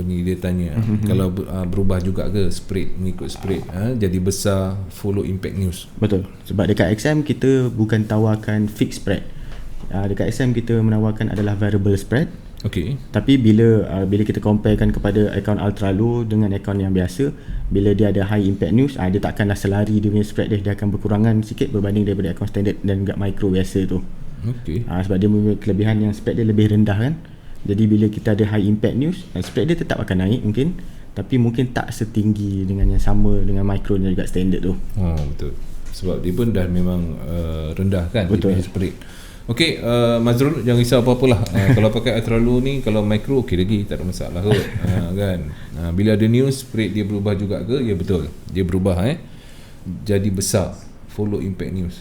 ni dia tanya, kalau berubah juga ke spread, mengikut spread, jadi besar, follow impact news. Betul. Sebab dekat XM kita bukan tawarkan fixed spread. Dekat XM kita menawarkan adalah variable spread. Okey. Tapi bila kita comparekan kepada akaun Ultralow dengan akaun yang biasa, bila dia ada high impact news, dia takkanlah selari dia punya spread dia akan berkurangan sikit berbanding daripada akaun standard dan juga micro biasa tu. Okey. Sebab dia mempunyai kelebihan yang spread dia lebih rendah kan. Jadi bila kita ada high impact news, spread dia tetap akan naik mungkin, tapi mungkin tak setinggi dengan yang sama dengan micro dan juga standard tu. Betul. Sebab dia pun dah memang rendah kan. Betul. Dia spread. Okey, Mazrul, jangan risau apa-apalah. Kalau pakai Ultralow ni, kalau micro okey lagi, tak ada masalah kot. Kan. Bila ada news, spread dia berubah juga ke? Ya betul. Dia berubah jadi besar, follow impact news.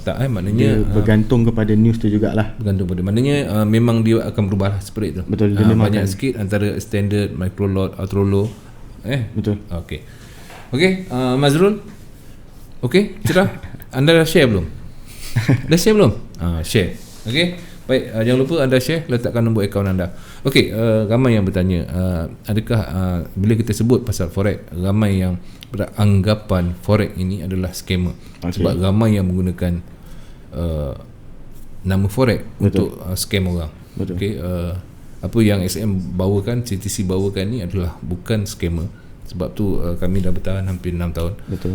Tak maknanya Dia bergantung kepada news tu jugalah. Bergantung pada. Maknanya memang dia akan berubah lah spread tu. Betul, dia memang banyak akan. sikit antara standard, micro lot, Ultralow. Betul. Okey. Okey, Mazrul. Okey, cerah. Anda dah share belum? Dah share belum? Share. Okey. Baik, jangan lupa anda share, letakkan nombor akaun anda. Okey, ramai yang bertanya, adakah bila kita sebut pasal forex, ramai yang beranggapan forex ini adalah scammer. Sebab ramai yang menggunakan nama forex untuk scam orang. Okey, apa yang SM bawakan, CTC bawakan ni adalah bukan scammer. Sebab tu kami dah bertahan hampir 6 tahun. Betul.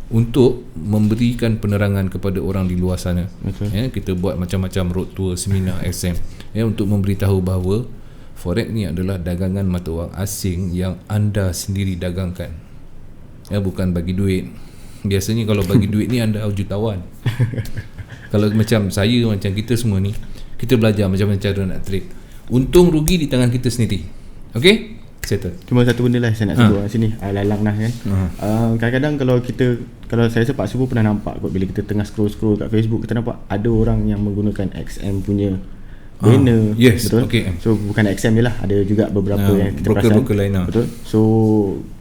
Untuk memberikan penerangan kepada orang di luar sana. Kita buat macam-macam road tour, seminar SM untuk memberitahu bahawa forex ni adalah dagangan mata wang asing yang anda sendiri dagangkan. Bukan bagi duit. Biasanya kalau bagi duit ni anda jutawan. Kalau macam saya, macam kita semua ni, kita belajar macam-macam cara nak trade. Untung rugi di tangan kita sendiri. Okey? Settle. Cuma satu benda lah saya nak sebut sini, lalang lah kan. Kadang-kadang kalau saya rasa Pak Subu pernah nampak kot, bila kita tengah scroll kat Facebook, kita nampak ada orang yang menggunakan XM punya banner. Yes, betul. okay. So bukan XM je lah, ada juga beberapa yang kita perasan. Broker lain lah. Betul. So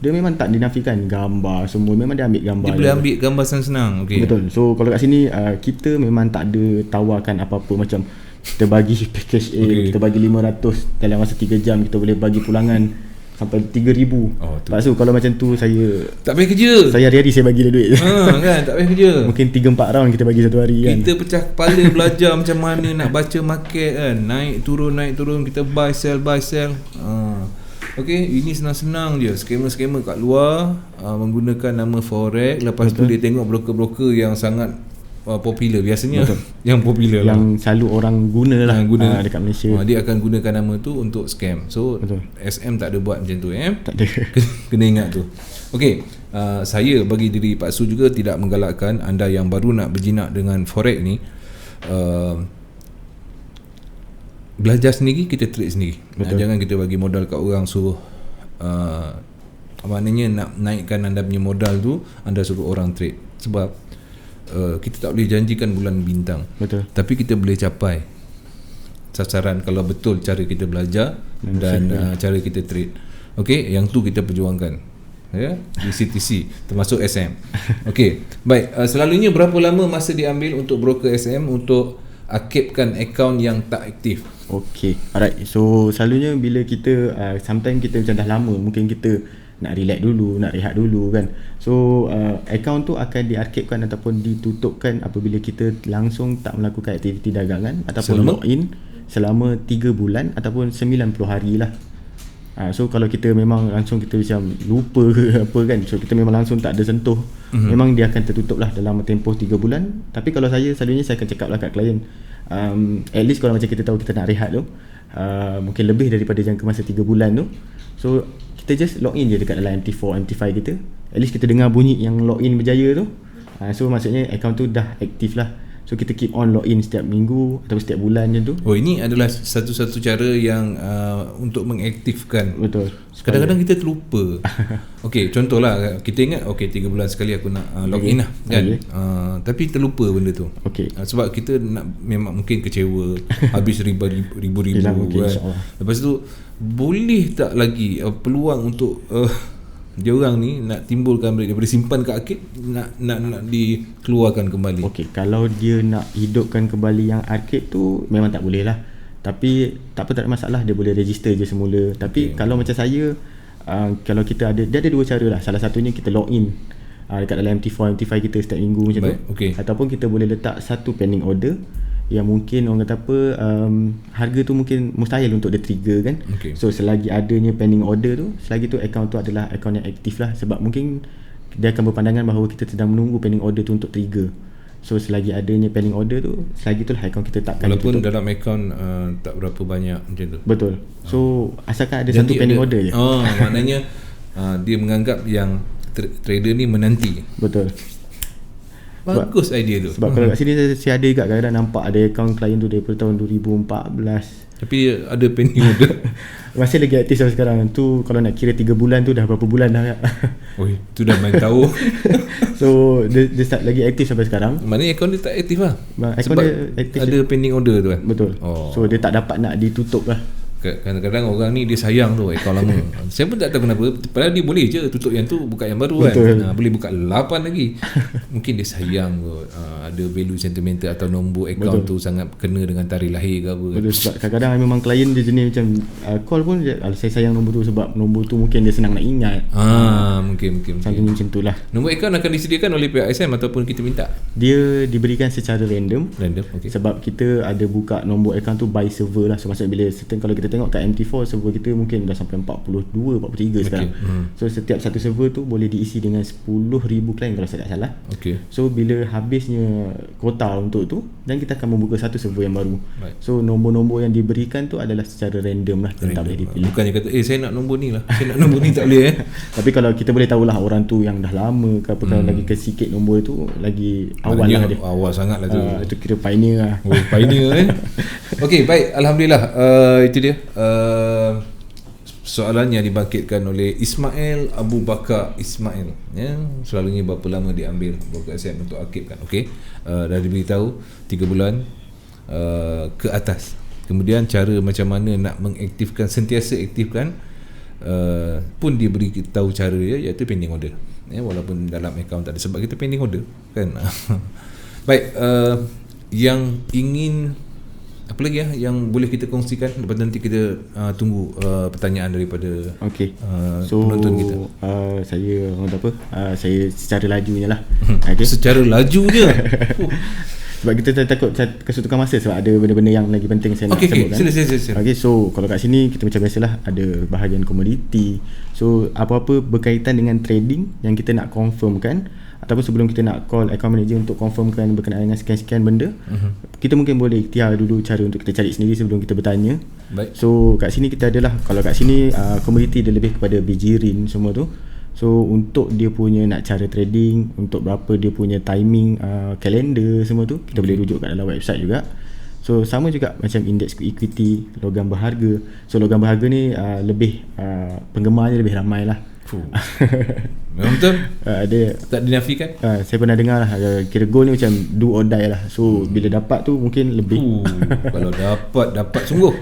dia memang tak dinafikan gambar semua, memang dia ambil gambar. Dia boleh ambil gambar senang-senang. Okay. Betul. So kalau kat sini kita memang tak ada tawarkan apa-apa macam kita bagi package A, kita bagi 500 dalam masa 3 jam, kita boleh bagi pulangan sampai 3,000. Lepas tu kalau macam tu saya tak payah kerja. Saya hari-hari saya bagi dia duit. Kan, tak payah kerja. Mungkin 3-4 round kita bagi satu hari kan. Kita pecah kepala belajar macam mana nak baca market kan. Naik turun, kita buy sell. Okey, ini senang-senang je. Scammer kat luar menggunakan nama forex. Lepas tu dia tengok broker-broker yang sangat popular. Biasanya yang popular yang selalu orang guna lah dekat Malaysia. Dia akan gunakan nama tu untuk scam. So SM tak ada buat macam tu. Tak ada. Kena ingat tu. Okey, saya bagi diri Pak Su juga tidak menggalakkan anda yang baru nak berjinak dengan forex ni, belajar sendiri, kita trade sendiri. Jangan kita bagi modal kat orang, suruh maknanya nak naikkan anda punya modal tu, anda suruh orang trade. Sebab kita tak boleh janjikan bulan bintang. Betul. Tapi kita boleh capai sasaran kalau betul cara kita belajar dan cara kita trade. Okey, yang tu kita perjuangkan. Di CTC termasuk SM. Okey, baik. Selalunya berapa lama masa diambil untuk broker SM untuk aktifkan akaun yang tak aktif? Okey, alright. So selalunya bila kita sometimes kita macam dah lama, mungkin kita nak relax dulu, nak rehat dulu kan. So akaun tu akan diarkibkan ataupun ditutupkan apabila kita langsung tak melakukan aktiviti dagangan ataupun login selama 3 bulan ataupun 90 hari lah. So kalau kita memang langsung kita macam lupa ke apa kan, so kita memang langsung tak ada sentuh, memang dia akan tertutup lah dalam tempoh 3 bulan. Tapi kalau selalunya saya akan cakap lah kat klien, at least kalau macam kita tahu kita nak rehat tu, mungkin lebih daripada jangka masa 3 bulan tu, so kita just login je dekat dalam MT4, MT5 kita. At least kita dengar bunyi yang login berjaya tu. So maksudnya akaun tu dah aktif lah. So kita keep on login setiap minggu atau setiap bulan macam tu. Ini adalah satu-satu cara yang untuk mengaktifkan. Betul. Kadang-kadang kita terlupa. Okey, contohlah kita ingat 3 bulan sekali aku nak login lah kan. Tapi terlupa benda tu. Sebab kita nak memang mungkin kecewa habis ribu-ribu kan. Lepas tu boleh tak lagi peluang untuk dia orang ni nak timbulkan balik daripada simpan kat arkad, nak dikeluarkan kembali. Okey, kalau dia nak hidupkan kembali yang arkad tu memang tak boleh lah. Tapi tak ada masalah, dia boleh register je semula. Tapi kalau macam saya, kalau kita ada, dia ada dua cara lah. Salah satunya kita log in dekat dalam MT4 kita setiap minggu macam tu. Ataupun kita boleh letak satu pending order yang mungkin orang kata apa, harga tu mungkin mustahil untuk dia trigger kan. So selagi adanya pending order tu, selagi tu akaun tu adalah akaun yang aktif lah. Sebab mungkin dia akan berpandangan bahawa kita sedang menunggu pending order tu untuk trigger. So selagi adanya pending order tu, selagi tu lah akaun kita takkan walaupun ditutup. dalam akaun tak berapa banyak macam tu. Betul. So asalkan ada satu pending order je. Maknanya dia menganggap yang trader ni menanti. Betul. Bagus idea tu. Sebab kalau kat sini saya ada juga kadang-kadang nampak ada akaun klien tu daripada tahun 2014 tapi ada pending order. masih lagi aktif sampai sekarang. Tu kalau nak kira 3 bulan tu dah berapa bulan dah. Oi, tu dah main tahu. So dia start lagi aktif sampai sekarang. Maknanya akaun dia tak aktif lah. Akaun dia aktif ada pending order tu kan. Betul. So dia tak dapat nak ditutup lah. Kadang-kadang orang ni dia sayang tu akaun lama. Saya pun tak tahu kenapa. Padahal dia boleh je tutup yang tu, buka yang baru. Betul. Kan. Boleh buka 8 lagi. Mungkin dia sayang kot. Ada value sentimental atau nombor akaun tu sangat kena dengan tarikh lahir ke apa. Betul. Sebab kadang-kadang memang klien dia jenis macam call pun dia, saya sayang nombor tu sebab nombor tu mungkin dia senang nak ingat. Mungkin macam tu lah. Nombor akaun akan disediakan oleh pihak ISM ataupun kita minta? Dia diberikan secara random. Okay. Sebab kita ada buka nombor akaun tu by server lah. So maksudnya bila kalau kita tengok kat MT4 server kita mungkin dah sampai 42, 43 sekarang. So setiap satu server tu boleh diisi dengan 10,000 klien kalau saya tak salah. So bila habisnya kuota untuk tu, dan kita akan membuka satu server yang baru. So nombor-nombor yang diberikan tu adalah secara random lah. Tak boleh dipilih. Bukannya kata saya nak nombor ni lah, saya nak nombor ni, tak boleh Tapi kalau kita boleh tahulah orang tu yang dah lama ke apa, kalau lagi ke sikit nombor tu lagi awal lah dia. Awal sangat lah tu. Itu kira pioneer lah. Pioneer Okey, baik, alhamdulillah. Itu dia soalan yang dibangkitkan oleh Ismail Abu Bakar Ismail, ya. Selalunya berapa lama diambil broker aset untuk aktifkan. Okey, dah diberitahu 3 bulan ke atas. Kemudian cara macam mana nak mengaktifkan, sentiasa aktifkan, pun diberi tahu cara dia, iaitu pending order, ya, walaupun dalam akaun tak ada, sebab kita pending order kan. Baik, yang ingin apa lagi yang boleh kita kongsikan? Lepas nanti kita tunggu pertanyaan daripada penonton kita. Saya saya secara lajunya lah. Secara laju je. Sebab kita takut kesutukan masa, sebab ada benda-benda yang lagi penting saya nak sebutkan. Sila. So kalau kat sini kita macam biasalah ada bahagian komoditi. So apa-apa berkaitan dengan trading yang kita nak confirmkan, ataupun sebelum kita nak call account manager untuk confirmkan berkenaan dengan sekian-sekian benda, kita mungkin boleh ikhtiar dulu cara untuk kita cari sendiri sebelum kita bertanya. Baik. So kat sini kita adalah, kalau kat sini komoditi dia lebih kepada bijirin semua tu. So untuk dia punya nak cara trading, untuk berapa dia punya timing, kalender semua tu kita boleh rujuk kat dalam website juga. So sama juga macam indeks equity, logam berharga. So logam berharga ni lebih penggemarnya lebih ramai lah. Memang betul. Dia tak dinafikan. Saya pernah dengar lah, kira goal ni macam do or die lah. So bila dapat tu mungkin lebih. Kalau dapat sungguh.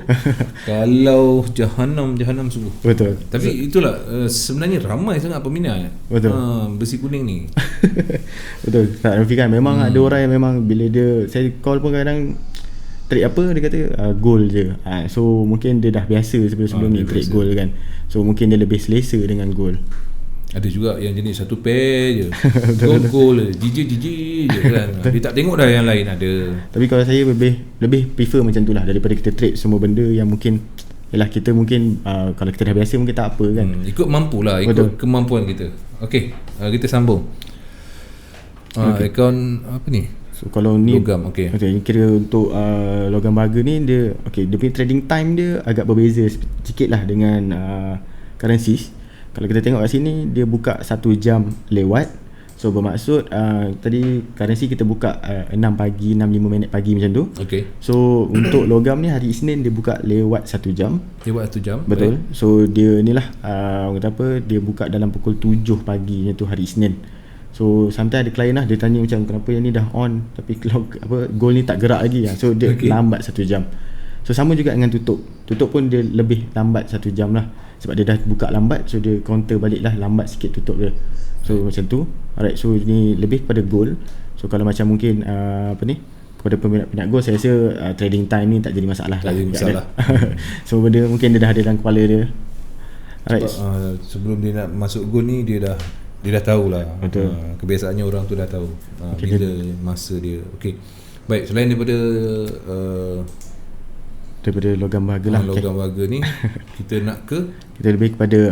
Kalau jahanam sungguh. Betul. Tapi itulah sebenarnya ramai sangat peminat. Betul. Besi kuning ni. Betul. Tak nafikan. Memang ada orang yang memang bila dia, saya call pun kadang trade apa, dia kata gold je. So mungkin dia dah biasa sebelum ni trade gold kan. So mungkin dia lebih selesa dengan gold. Ada juga yang jenis satu pair je. Gold jiji je kan. Dia tak tengok dah yang lain ada. Tapi kalau saya lebih prefer macam tu lah, daripada kita trade semua benda yang mungkin yalah kita mungkin kalau kita dah biasa mungkin tak apa kan. Ikut mampu lah, ikut kemampuan kita. Okey, kita sambung. Akaun apa ni? So kalau ni logam, kira untuk logam berharga ni dia dia punya trading time dia agak berbeza sikit lah dengan currencies. Kalau kita tengok kat sini dia buka 1 jam lewat. So bermaksud tadi currency kita buka 6 pagi, 6-5 minit pagi macam tu. So untuk logam ni hari Isnin dia buka lewat 1 jam. Lewat 1 jam. Betul. Baik. So dia ni lah orang kata apa, dia buka dalam pukul 7 pagi tu hari Isnin. So sometimes ada klien lah, dia tanya macam kenapa yang ni dah on tapi gold ni tak gerak lagi lah. So dia lambat 1 jam. So sama juga dengan tutup pun dia lebih lambat 1 jam lah, sebab dia dah buka lambat, so dia counter balik lah, lambat sikit tutup dia. So macam tu. Alright, so ni lebih pada goal. So kalau macam mungkin kepada peminat-peminat goal, saya rasa trading time ni tak jadi masalah. Tak jadi masalah. So benda mungkin dia dah ada dalam kepala dia. Alright. Sebelum dia nak masuk goal ni, dia dah tahulah. Betul. Kebiasaannya orang tu dah tahu bila masa dia. Okey. Baik, selain daripada logam bahagia lah. Logam bahagia ni, kita nak ke kita lebih kepada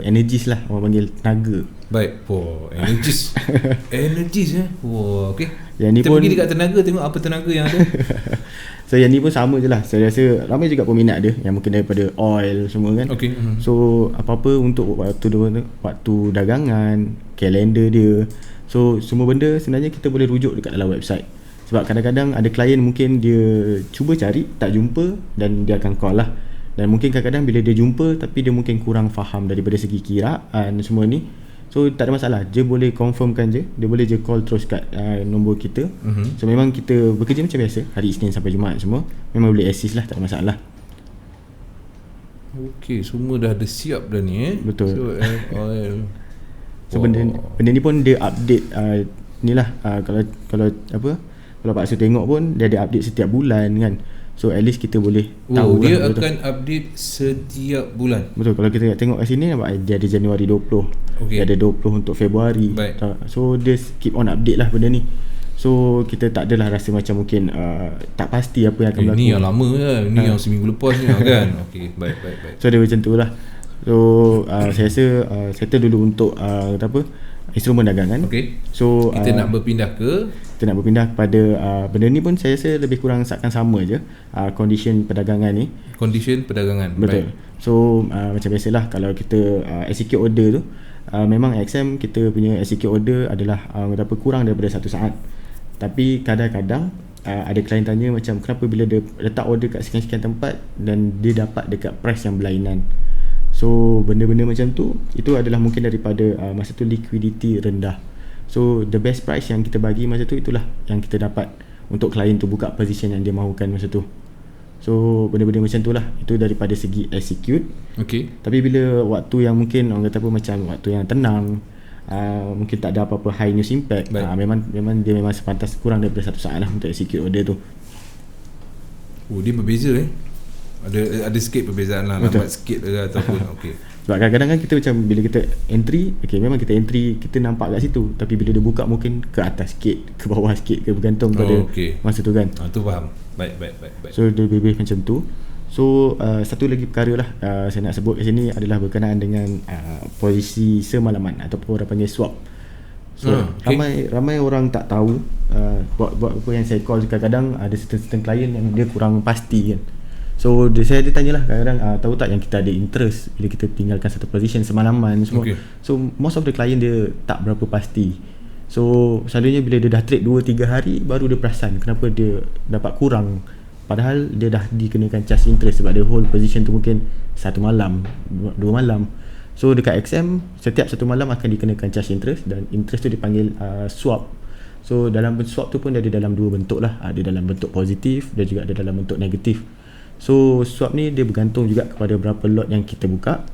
energies lah, orang panggil tenaga. Baik, energies. Energies okey. Yang ni kita pun pergi dekat tenaga, tengok apa tenaga yang ada. So yang ni pun sama je lah. Saya rasa ramai juga peminat dia, yang mungkin daripada oil semua kan. Okey. So apa-apa untuk waktu dagangan, kalender dia. So semua benda sebenarnya kita boleh rujuk dekat dalam website. Sebab kadang-kadang ada klien mungkin dia cuba cari, tak jumpa, dan dia akan call lah. Dan mungkin kadang-kadang bila dia jumpa, tapi dia mungkin kurang faham daripada segi kiraan semua ni. So tak ada masalah, dia boleh confirmkan je, dia boleh je call terus kat nombor kita. So memang kita bekerja macam biasa, hari Isnin sampai Jumaat semua. Memang boleh assist lah, tak ada masalah. Okey, semua dah ada siap dah ni Betul. So oil. So benda ni pun dia update ni lah, kalau Pak Su tengok pun dia ada update setiap bulan kan. So at least kita boleh tahu dia lah, akan update setiap bulan. Betul. Kalau kita tengok kat sini nampak dia ada Januari 20. Okay. Dia ada 20 untuk Februari. Baik. So dia keep on update lah benda ni. So kita tak adalah rasa macam mungkin tak pasti apa yang akan berlaku. Ni yang lama lah, ni yang seminggu lepas ni kan. Okey, baik. So dia macam tu lah. So saya rasa settle dulu untuk instrumen dagangan. Okey. So kita nak berpindah kepada benda ni pun saya rasa lebih kurang akan sama je condition perdagangan ni. Condition perdagangan. Betul. Baik. So macam biasalah kalau kita execute order tu, memang XM kita punya execute order adalah kurang daripada 1 saat. Tapi kadang-kadang ada klien tanya macam kenapa bila dia letak order kat sekian-sekian tempat dan dia dapat dekat price yang berlainan. So benda-benda macam tu, itu adalah mungkin daripada masa tu liquidity rendah. So the best price yang kita bagi masa tu, itulah yang kita dapat untuk klien tu buka position yang dia mahukan masa tu. So benda-benda macam tu lah, itu daripada segi execute. Okay. Tapi bila waktu yang mungkin orang kata apa, macam waktu yang tenang, mungkin tak ada apa-apa high news impact, memang dia memang sepantas kurang daripada 1 saat lah untuk execute order tu. Dia berbeza ada sikit perbezaan lah. Betul. Lambat sikit ataupun okey. Sebab kadang-kadang kan kita macam bila kita entry, memang kita entry, kita nampak kat situ, tapi bila dia buka mungkin ke atas sikit, ke bawah sikit, ke bergantung pada masa tu kan. Tu faham. Baik. So dia lebih macam tu. So satu lagi perkara lah saya nak sebut kat sini adalah berkenaan dengan posisi semalaman ataupun orang panggil swap. So ramai orang tak tahu buat apa yang saya call. Kadang-kadang ada certain klien yang dia kurang pasti kan. So saya tanyalah kadang-kadang tahu tak yang kita ada interest bila kita tinggalkan satu position semalaman semua. So most of the client dia tak berapa pasti. So selalunya bila dia dah trade 2-3 hari baru dia perasan kenapa dia dapat kurang, padahal dia dah dikenakan charge interest sebab dia hold position tu mungkin 1 malam, 2 malam. So dekat XM setiap 1 malam akan dikenakan charge interest, dan interest tu dipanggil swap. So dalam swap tu pun dia ada dalam 2 bentuk lah, ada dalam bentuk positif dan juga ada dalam bentuk negatif. So swap ni dia bergantung juga kepada berapa lot yang kita buka.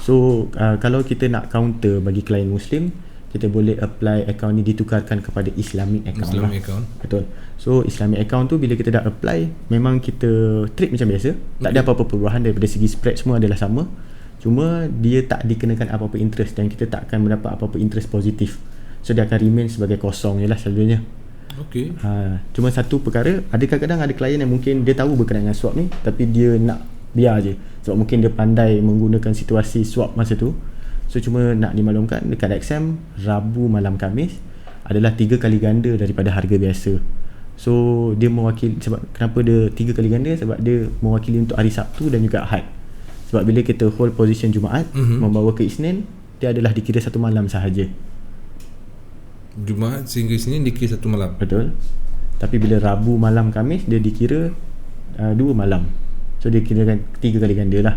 So kalau kita nak counter bagi klien Muslim, kita boleh apply account ni ditukarkan kepada Islamic account. Betul. So Islamic account tu bila kita dah apply, memang kita trade macam biasa, tak ada apa-apa perubahan daripada segi spread, semua adalah sama. Cuma dia tak dikenakan apa-apa interest dan kita tak akan mendapat apa-apa interest positif. So dia akan remain sebagai kosong je lah selalunya. Cuma satu perkara, ada kadang-kadang ada klien yang mungkin dia tahu berkenaan dengan swap ni, tapi dia nak biar je sebab mungkin dia pandai menggunakan situasi swap masa tu. So cuma nak dimaklumkan, dekat XM Rabu malam Khamis adalah 3 kali ganda daripada harga biasa. So dia mewakili, sebab kenapa dia 3 kali ganda, sebab dia mewakili untuk hari Sabtu dan juga Ahad. Sebab bila kita hold position Jumaat membawa ke Isnin, dia adalah dikira 1 malam sahaja. Jumaat sehingga Isnin dikira 1 malam. Betul. Tapi bila Rabu malam Khamis dia dikira 2 malam. So dia kirakan 3 kali ganda lah.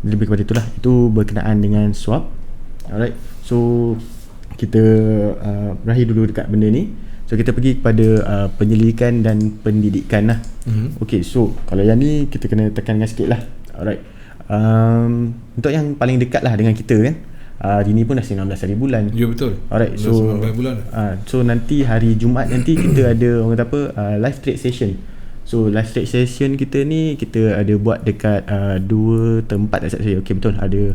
Lebih kepada itulah. Itu berkenaan dengan swap. Alright. So kita berakhir dulu dekat benda ni. So kita pergi kepada penyelidikan dan pendidikan lah. Okay, so kalau yang ni kita kena tekankan sikit lah. Alright. Untuk yang paling dekat lah dengan kita kan, hari ni pun dah 19 hari bulan. Ya betul. Alright, so 19 bulan. So nanti hari Jumaat nanti kita ada orang kata apa, live trade session. So live trade session kita ni kita ada buat dekat 2 tempat tak saya. Okay, betul. Ada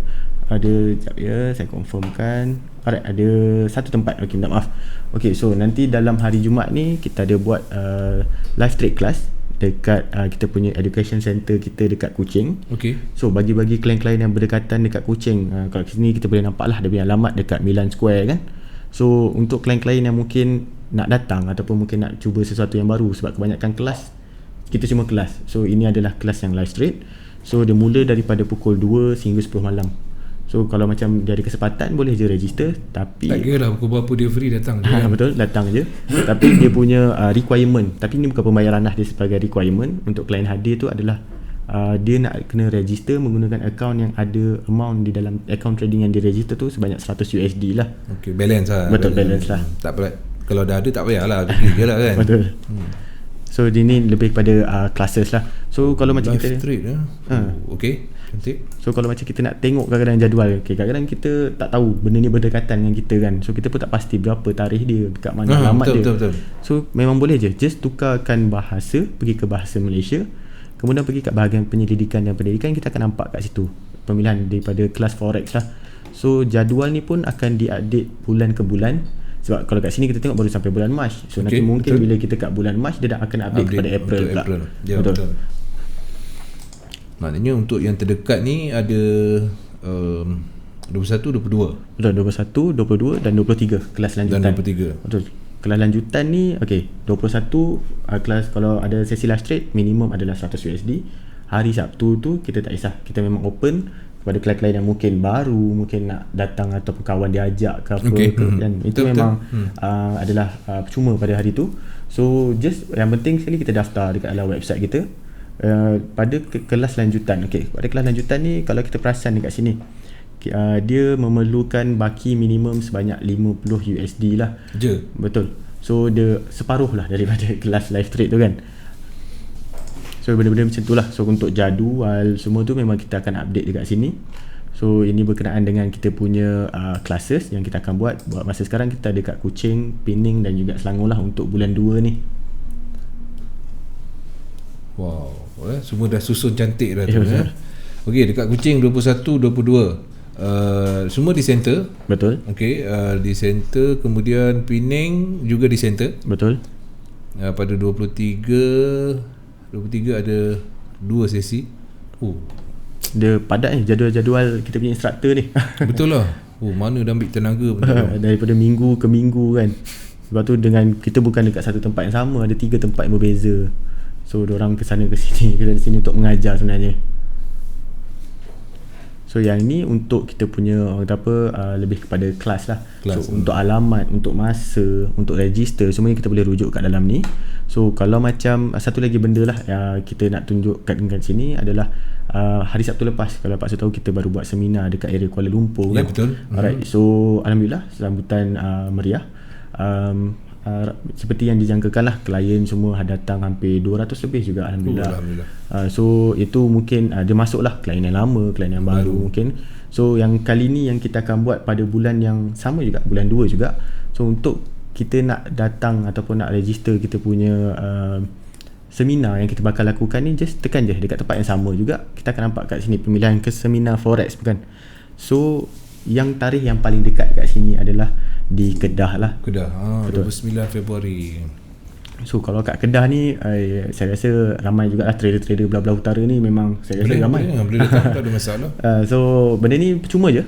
sekejap ya, saya confirmkan. Alright, ada 1 tempat. Okay, minta maaf. Okay, so nanti dalam hari Jumaat ni kita ada buat live trade class dekat kita punya education center kita dekat Kuching. Okay. So bagi-bagi klien-klien yang berdekatan dekat Kuching, kalau kat sini kita boleh nampak lah dia punya alamat dekat Milan Square kan. So untuk klien-klien yang mungkin nak datang ataupun mungkin nak cuba sesuatu yang baru, sebab kebanyakan kelas kita cuma kelas. So ini adalah kelas yang live stream. So dia mula daripada pukul 2 hingga 10 malam. So kalau macam dia ada kesempatan boleh je register, tapi tak kira lah pukul berapa dia free datang je kan? Betul, datang je. Tapi dia punya requirement, tapi ni bukan pembayaran lah, dia sebagai requirement untuk klien hadir tu adalah dia nak kena register menggunakan akaun yang ada amount di dalam akaun trading yang dia register tu sebanyak 100 USD lah. Okay, balance lah. Betul, balance lah. Tak payah, kalau dah ada tak payahlah, pergi je lah kan. Betul. So dia ni lebih kepada classes lah. So kalau macam live kita street okay, cantik. So kalau macam kita nak tengok kadang-kadang jadual, okay, kadang-kadang kita tak tahu benda ni berdekatan dengan kita kan. So kita pun tak pasti berapa tarikh dia, dekat mana alamat dia. Betul. So memang boleh je, just tukarkan bahasa, pergi ke bahasa Malaysia, kemudian pergi kat bahagian penyelidikan dan pendidikan, kita akan nampak kat situ pemilihan daripada kelas forex lah. So jadual ni pun akan diupdate bulan ke bulan. Sebab kalau kat sini kita tengok baru sampai bulan Mac. So nanti mungkin bila kita kat bulan Mac, dia dah akan update kepada April pula. Ya, betul. Maknanya untuk yang terdekat ni ada 21, 22. Betul, 21, 22 dan 23 kelas lanjutan. Dan 23. Betul. Kelas lanjutan ni okey, 21 kelas kalau ada sesi live trade minimum adalah 100 USD. Hari Sabtu tu kita tak kisah, kita memang open kepada klien-klien yang mungkin baru, mungkin nak datang ataupun kawan dia ajak ke apa kan. Itu memang adalah percuma pada hari tu. So just yang penting sekali kita daftar dekat dalam website kita pada kelas lanjutan. Okey, pada kelas lanjutan ni kalau kita perasan dekat sini dia memerlukan baki minimum sebanyak 50 USD lah je. Betul. So dia separuh lah daripada kelas live trade tu kan. So benda-benda macam tu lah. So untuk jadual semua tu memang kita akan update dekat sini. So ini berkenaan dengan kita punya classes yang kita akan buat masa sekarang. Kita ada kat Kuching, Pening dan juga Selangor lah untuk bulan 2 ni. Wow, semua dah susun cantik dah tu ya. Okey, dekat Kuching 21, 22 semua di center. Betul. Okey, di center, kemudian Pening juga di center. Betul. Pada 23 ada 2 sesi. Dia padat ni jadual-jadual kita punya instructor ni. Betul lah. Mana dah ambil tenaga daripada minggu ke minggu kan. Sebab tu dengan kita bukan dekat satu tempat yang sama, ada 3 tempat yang berbeza. So diorang ke sana ke sini, ke sini untuk mengajar sebenarnya. So yang ni untuk kita punya lebih kepada kelas lah. So untuk alamat, untuk masa, untuk register, semuanya kita boleh rujuk kat dalam ni. So kalau macam satu lagi benda lah kita nak tunjukkan kat sini adalah hari Sabtu lepas, kalau Pak Su tahu kita baru buat seminar dekat area Kuala Lumpur kan. Ya, betul. Alright, so alhamdulillah sambutan meriah. Seperti yang dijangkakan lah, klien semua datang hampir 200 lebih juga alhamdulillah. So itu mungkin dia masuk lah klien yang lama, klien yang baru mungkin. So yang kali ni yang kita akan buat pada bulan yang sama juga, bulan 2 juga. So untuk kita nak datang ataupun nak register kita punya seminar yang kita bakal lakukan ni, just tekan je dekat tempat yang sama juga. Kita akan nampak kat sini pemilihan ke seminar forex bukan. So yang tarikh yang paling dekat kat sini adalah di Kedah lah. Kedah, 29 Februari. So kalau kat Kedah ni saya rasa ramai juga lah trader-trader belah-belah utara ni, memang saya rasa ramai. Boleh datang, tak ada masalah. So benda ni percuma je,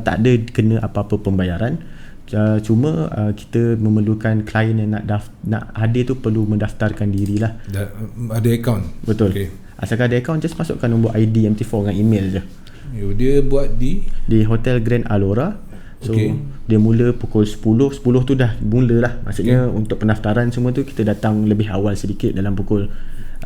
tak ada kena apa-apa pembayaran. Cuma kita memerlukan klien yang nak hadir tu perlu mendaftarkan dirilah. Ada akaun. Betul. Okay. Asalkan ada akaun, just masukkan nombor ID MT4 dengan email je. Dia buat di Hotel Grand Alora. So dia mula pukul 10 tu dah mula lah. Maksudnya untuk pendaftaran semua tu kita datang lebih awal sedikit, dalam pukul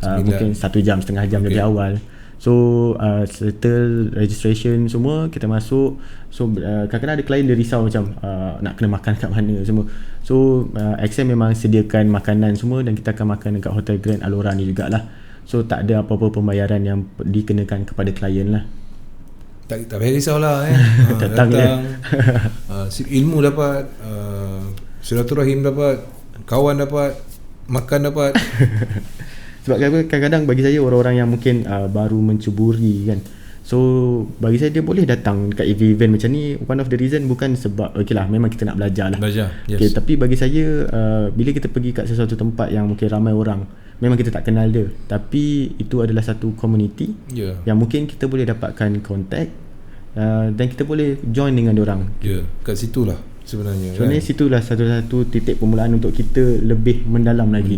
mungkin 1 jam, setengah jam lebih awal. So settle registration semua, kita masuk. So kadang-kadang ada klien dia risau macam nak kena makan kat mana semua. So XM memang sediakan makanan semua dan kita akan makan dekat Hotel Grand Alora ni jugalah. So tak ada apa-apa pembayaran yang dikenakan kepada klien lah. Tak payah risaulah datang ilmu dapat, silaturahim dapat, kawan dapat, makan dapat. Sebab kadang-kadang bagi saya orang-orang yang mungkin baru mencuburi kan, so bagi saya dia boleh datang kat event macam ni. One of the reason bukan sebab okay lah, memang kita nak belajar lah, yes. Okay, tapi bagi saya bila kita pergi kat sesuatu tempat yang mungkin ramai orang, memang kita tak kenal dia, tapi itu adalah satu community yang mungkin kita boleh dapatkan kontak dan kita boleh join dengan diorang. Kat situlah sebenarnya situlah satu titik permulaan untuk kita lebih mendalam lagi.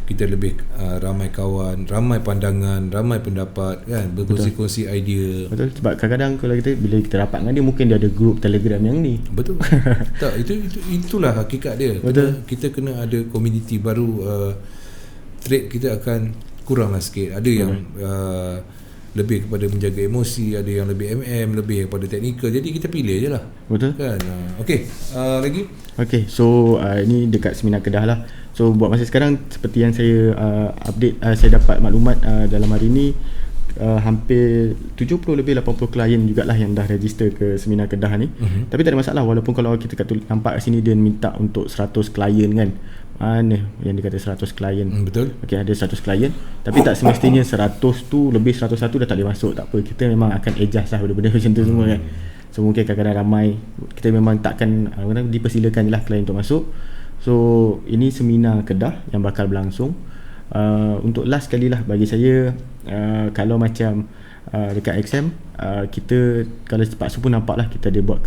Kita lebih ramai kawan, ramai pandangan, ramai pendapat kan, berkongsi-kongsi idea. Betul. Sebab kadang-kadang kalau bila kita rapat dengan dia, mungkin dia ada group Telegram yang ni. Betul. Tak, itulah hakikat dia. Kita kena ada community baru. Trade kita akan kuranglah sikit. Ada yang lebih kepada menjaga emosi, ada yang lebih lebih kepada teknikal. Jadi kita pilih je lah. Betul kan. Lagi so ini dekat Seminar Kedah lah. So buat masa sekarang, seperti yang saya update, saya dapat maklumat dalam hari ni, hampir 70 lebih 80 klien jugalah yang dah register ke Seminar Kedah ni. Tapi tak ada masalah, walaupun kalau kita nampak kat sini dia minta untuk 100 klien kan. Mana yang dia kata 100 klien. Betul. Okey, ada 100 klien, tapi tak semestinya 100 tu lebih 101 dah tak boleh masuk. Tak apa, kita memang akan adjust lah benda-benda macam tu semua kan. So mungkin kadang-kadang ramai, kita memang takkan dipersilakan je lah klien untuk masuk. So ini Seminar Kedah yang bakal berlangsung. Untuk last kali lah bagi saya, kalau macam dekat XM, kita kalau terpaksa pun nampak lah, kita ada buat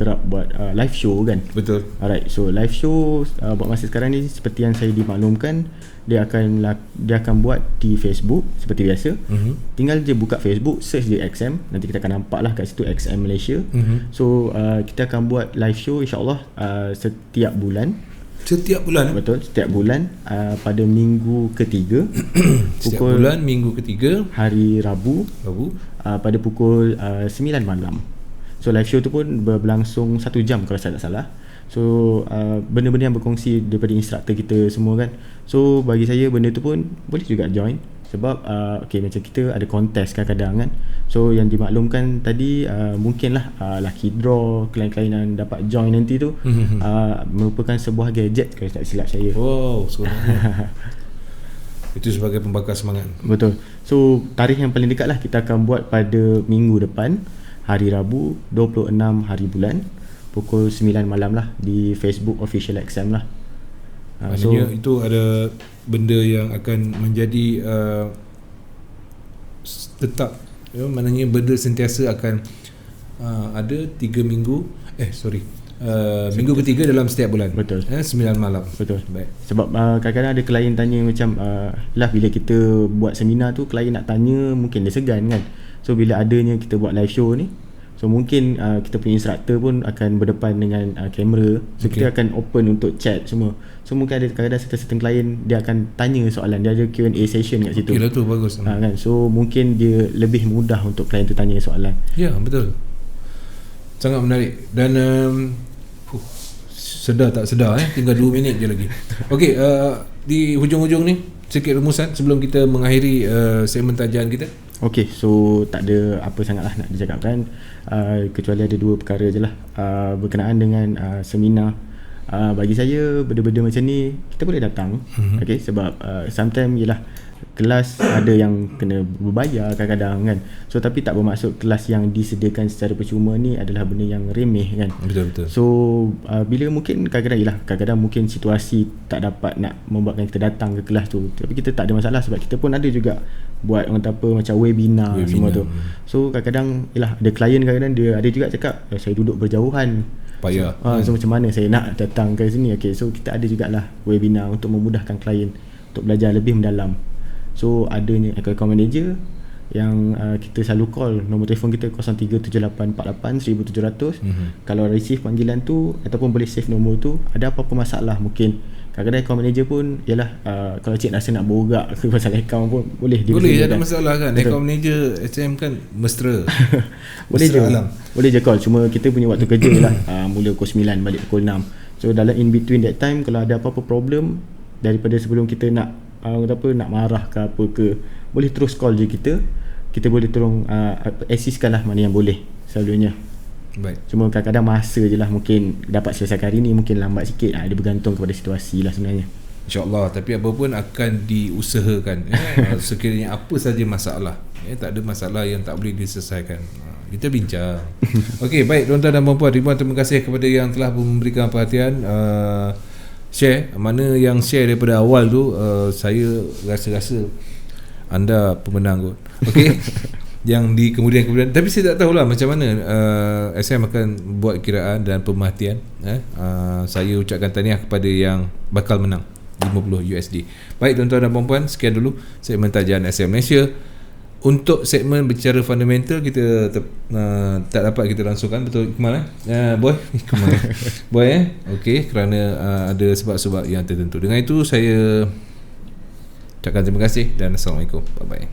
live show kan. Betul. Alright, so live show buat masa sekarang ni, seperti yang saya dimaklumkan, dia akan buat di Facebook seperti biasa. Tinggal je buka Facebook, search je XM, nanti kita akan nampak lah kat situ XM Malaysia. So kita akan buat live show InsyaAllah setiap bulan. Betul, setiap bulan pada minggu ketiga. Setiap bulan minggu ketiga, hari Rabu pada pukul 9 malam. So live show tu pun berlangsung 1 jam kalau saya tak salah. So benda-benda yang berkongsi daripada instruktor kita semua kan. So bagi saya benda tu pun boleh juga join. Sebab macam kita ada kontes kadang-kadang kan. So yang dimaklumkan tadi, mungkinlah lucky draw, klien-klien yang dapat join nanti tu merupakan sebuah gadget kalau tak silap saya. Wow, sebenarnya itu sebagai pembakar semangat. Betul. So tarikh yang paling dekat lah kita akan buat pada minggu depan, hari Rabu 26 hari bulan, pukul 9 malam lah, di Facebook Official XM lah. Maksudnya itu ada benda yang akan menjadi tetap, maknanya benda sentiasa akan ada 3 minggu minggu ketiga dalam setiap bulan. Betul. 9 malam. Betul. Baik. Sebab kadang-kadang ada klien tanya macam lah, bila kita buat seminar tu klien nak tanya, mungkin dia segan kan. So bila adanya kita buat live show ni, so mungkin kita punya instruktor pun akan berdepan dengan kamera. So kita akan open untuk chat semua. So mungkin ada kadang-kadang certain klien dia akan tanya soalan, dia ada Q&A session kat situ. Okey lah tu, bagus. Kan? So mungkin dia lebih mudah untuk klien tu tanya soalan. Ya, betul. Sangat menarik. Dan sedar tak sedar tinggal 2 minit je lagi. Okey, di hujung-hujung ni sikit rumusan sebelum kita mengakhiri segmen tajian kita. Okey, so tak ada apa sangatlah nak dicakapkan, kecuali ada 2 perkara je lah berkenaan dengan seminar. Bagi saya benda-benda macam ni kita boleh datang. Okey, sebab sometimes yelah kelas ada yang kena berbayar kadang-kadang kan. So tapi tak bermaksud kelas yang disediakan secara percuma ni adalah benda yang remeh kan. Betul-betul. So bila mungkin kadang-kadang mungkin situasi tak dapat nak membuatkan kita datang ke kelas tu, tapi kita tak ada masalah sebab kita pun ada juga buat macam webinar semua tu. So kadang-kadang yelah ada klien kadang-kadang dia ada juga cakap saya duduk berjauhan, payah. So macam mana saya nak datang ke sini. Okay, so kita ada jugalah webinar untuk memudahkan klien untuk belajar lebih mendalam. So adanya account manager yang kita selalu call, nombor telefon kita 0378481700. Kalau receive panggilan tu ataupun boleh save nombor tu, ada apa-apa masalah mungkin Kadang-kadang account manager pun yalah, kalau cik rasa nak borak ke pasal account pun boleh dia boleh, ada kan. masalah kan. Account manager SM kan mesra. Boleh je alam. Boleh je call. Cuma kita punya waktu kerja lah, mula pukul 9 balik pukul 6. So dalam in between that time, kalau ada apa-apa problem, daripada sebelum kita nak nak marah ke apa ke, boleh terus call je kita boleh tolong assistkan lah mana yang boleh selalunya. Baik. Cuma kadang-kadang masa je lah, mungkin dapat selesaikan hari ni, mungkin lambat sikit. Dia bergantung kepada situasi lah sebenarnya. InsyaAllah. Tapi apa pun akan diusahakan. Sekiranya apa saja masalah, tak ada masalah yang tak boleh diselesaikan. Kita bincang. Okey, baik tuan-tuan dan puan-puan, terima kasih kepada yang telah memberikan perhatian. Share, mana yang share daripada awal tu, saya rasa anda pemenang kot. Okey. Yang di kemudian, tapi saya tak tahulah macam mana SM akan buat kiraan dan pemerhatian. Saya ucapkan tahniah kepada yang bakal menang $50 USD. Baik tuan-tuan dan puan-puan, sekian dulu segmen Tajian SM Malaysia. Untuk segmen berbicara fundamental, kita tak dapat kita langsungkan. Betul Ikmal Boy? Ikmal Boy okey, kerana ada sebab-sebab yang tertentu. Dengan itu saya ucapkan terima kasih dan Assalamualaikum. Bye bye.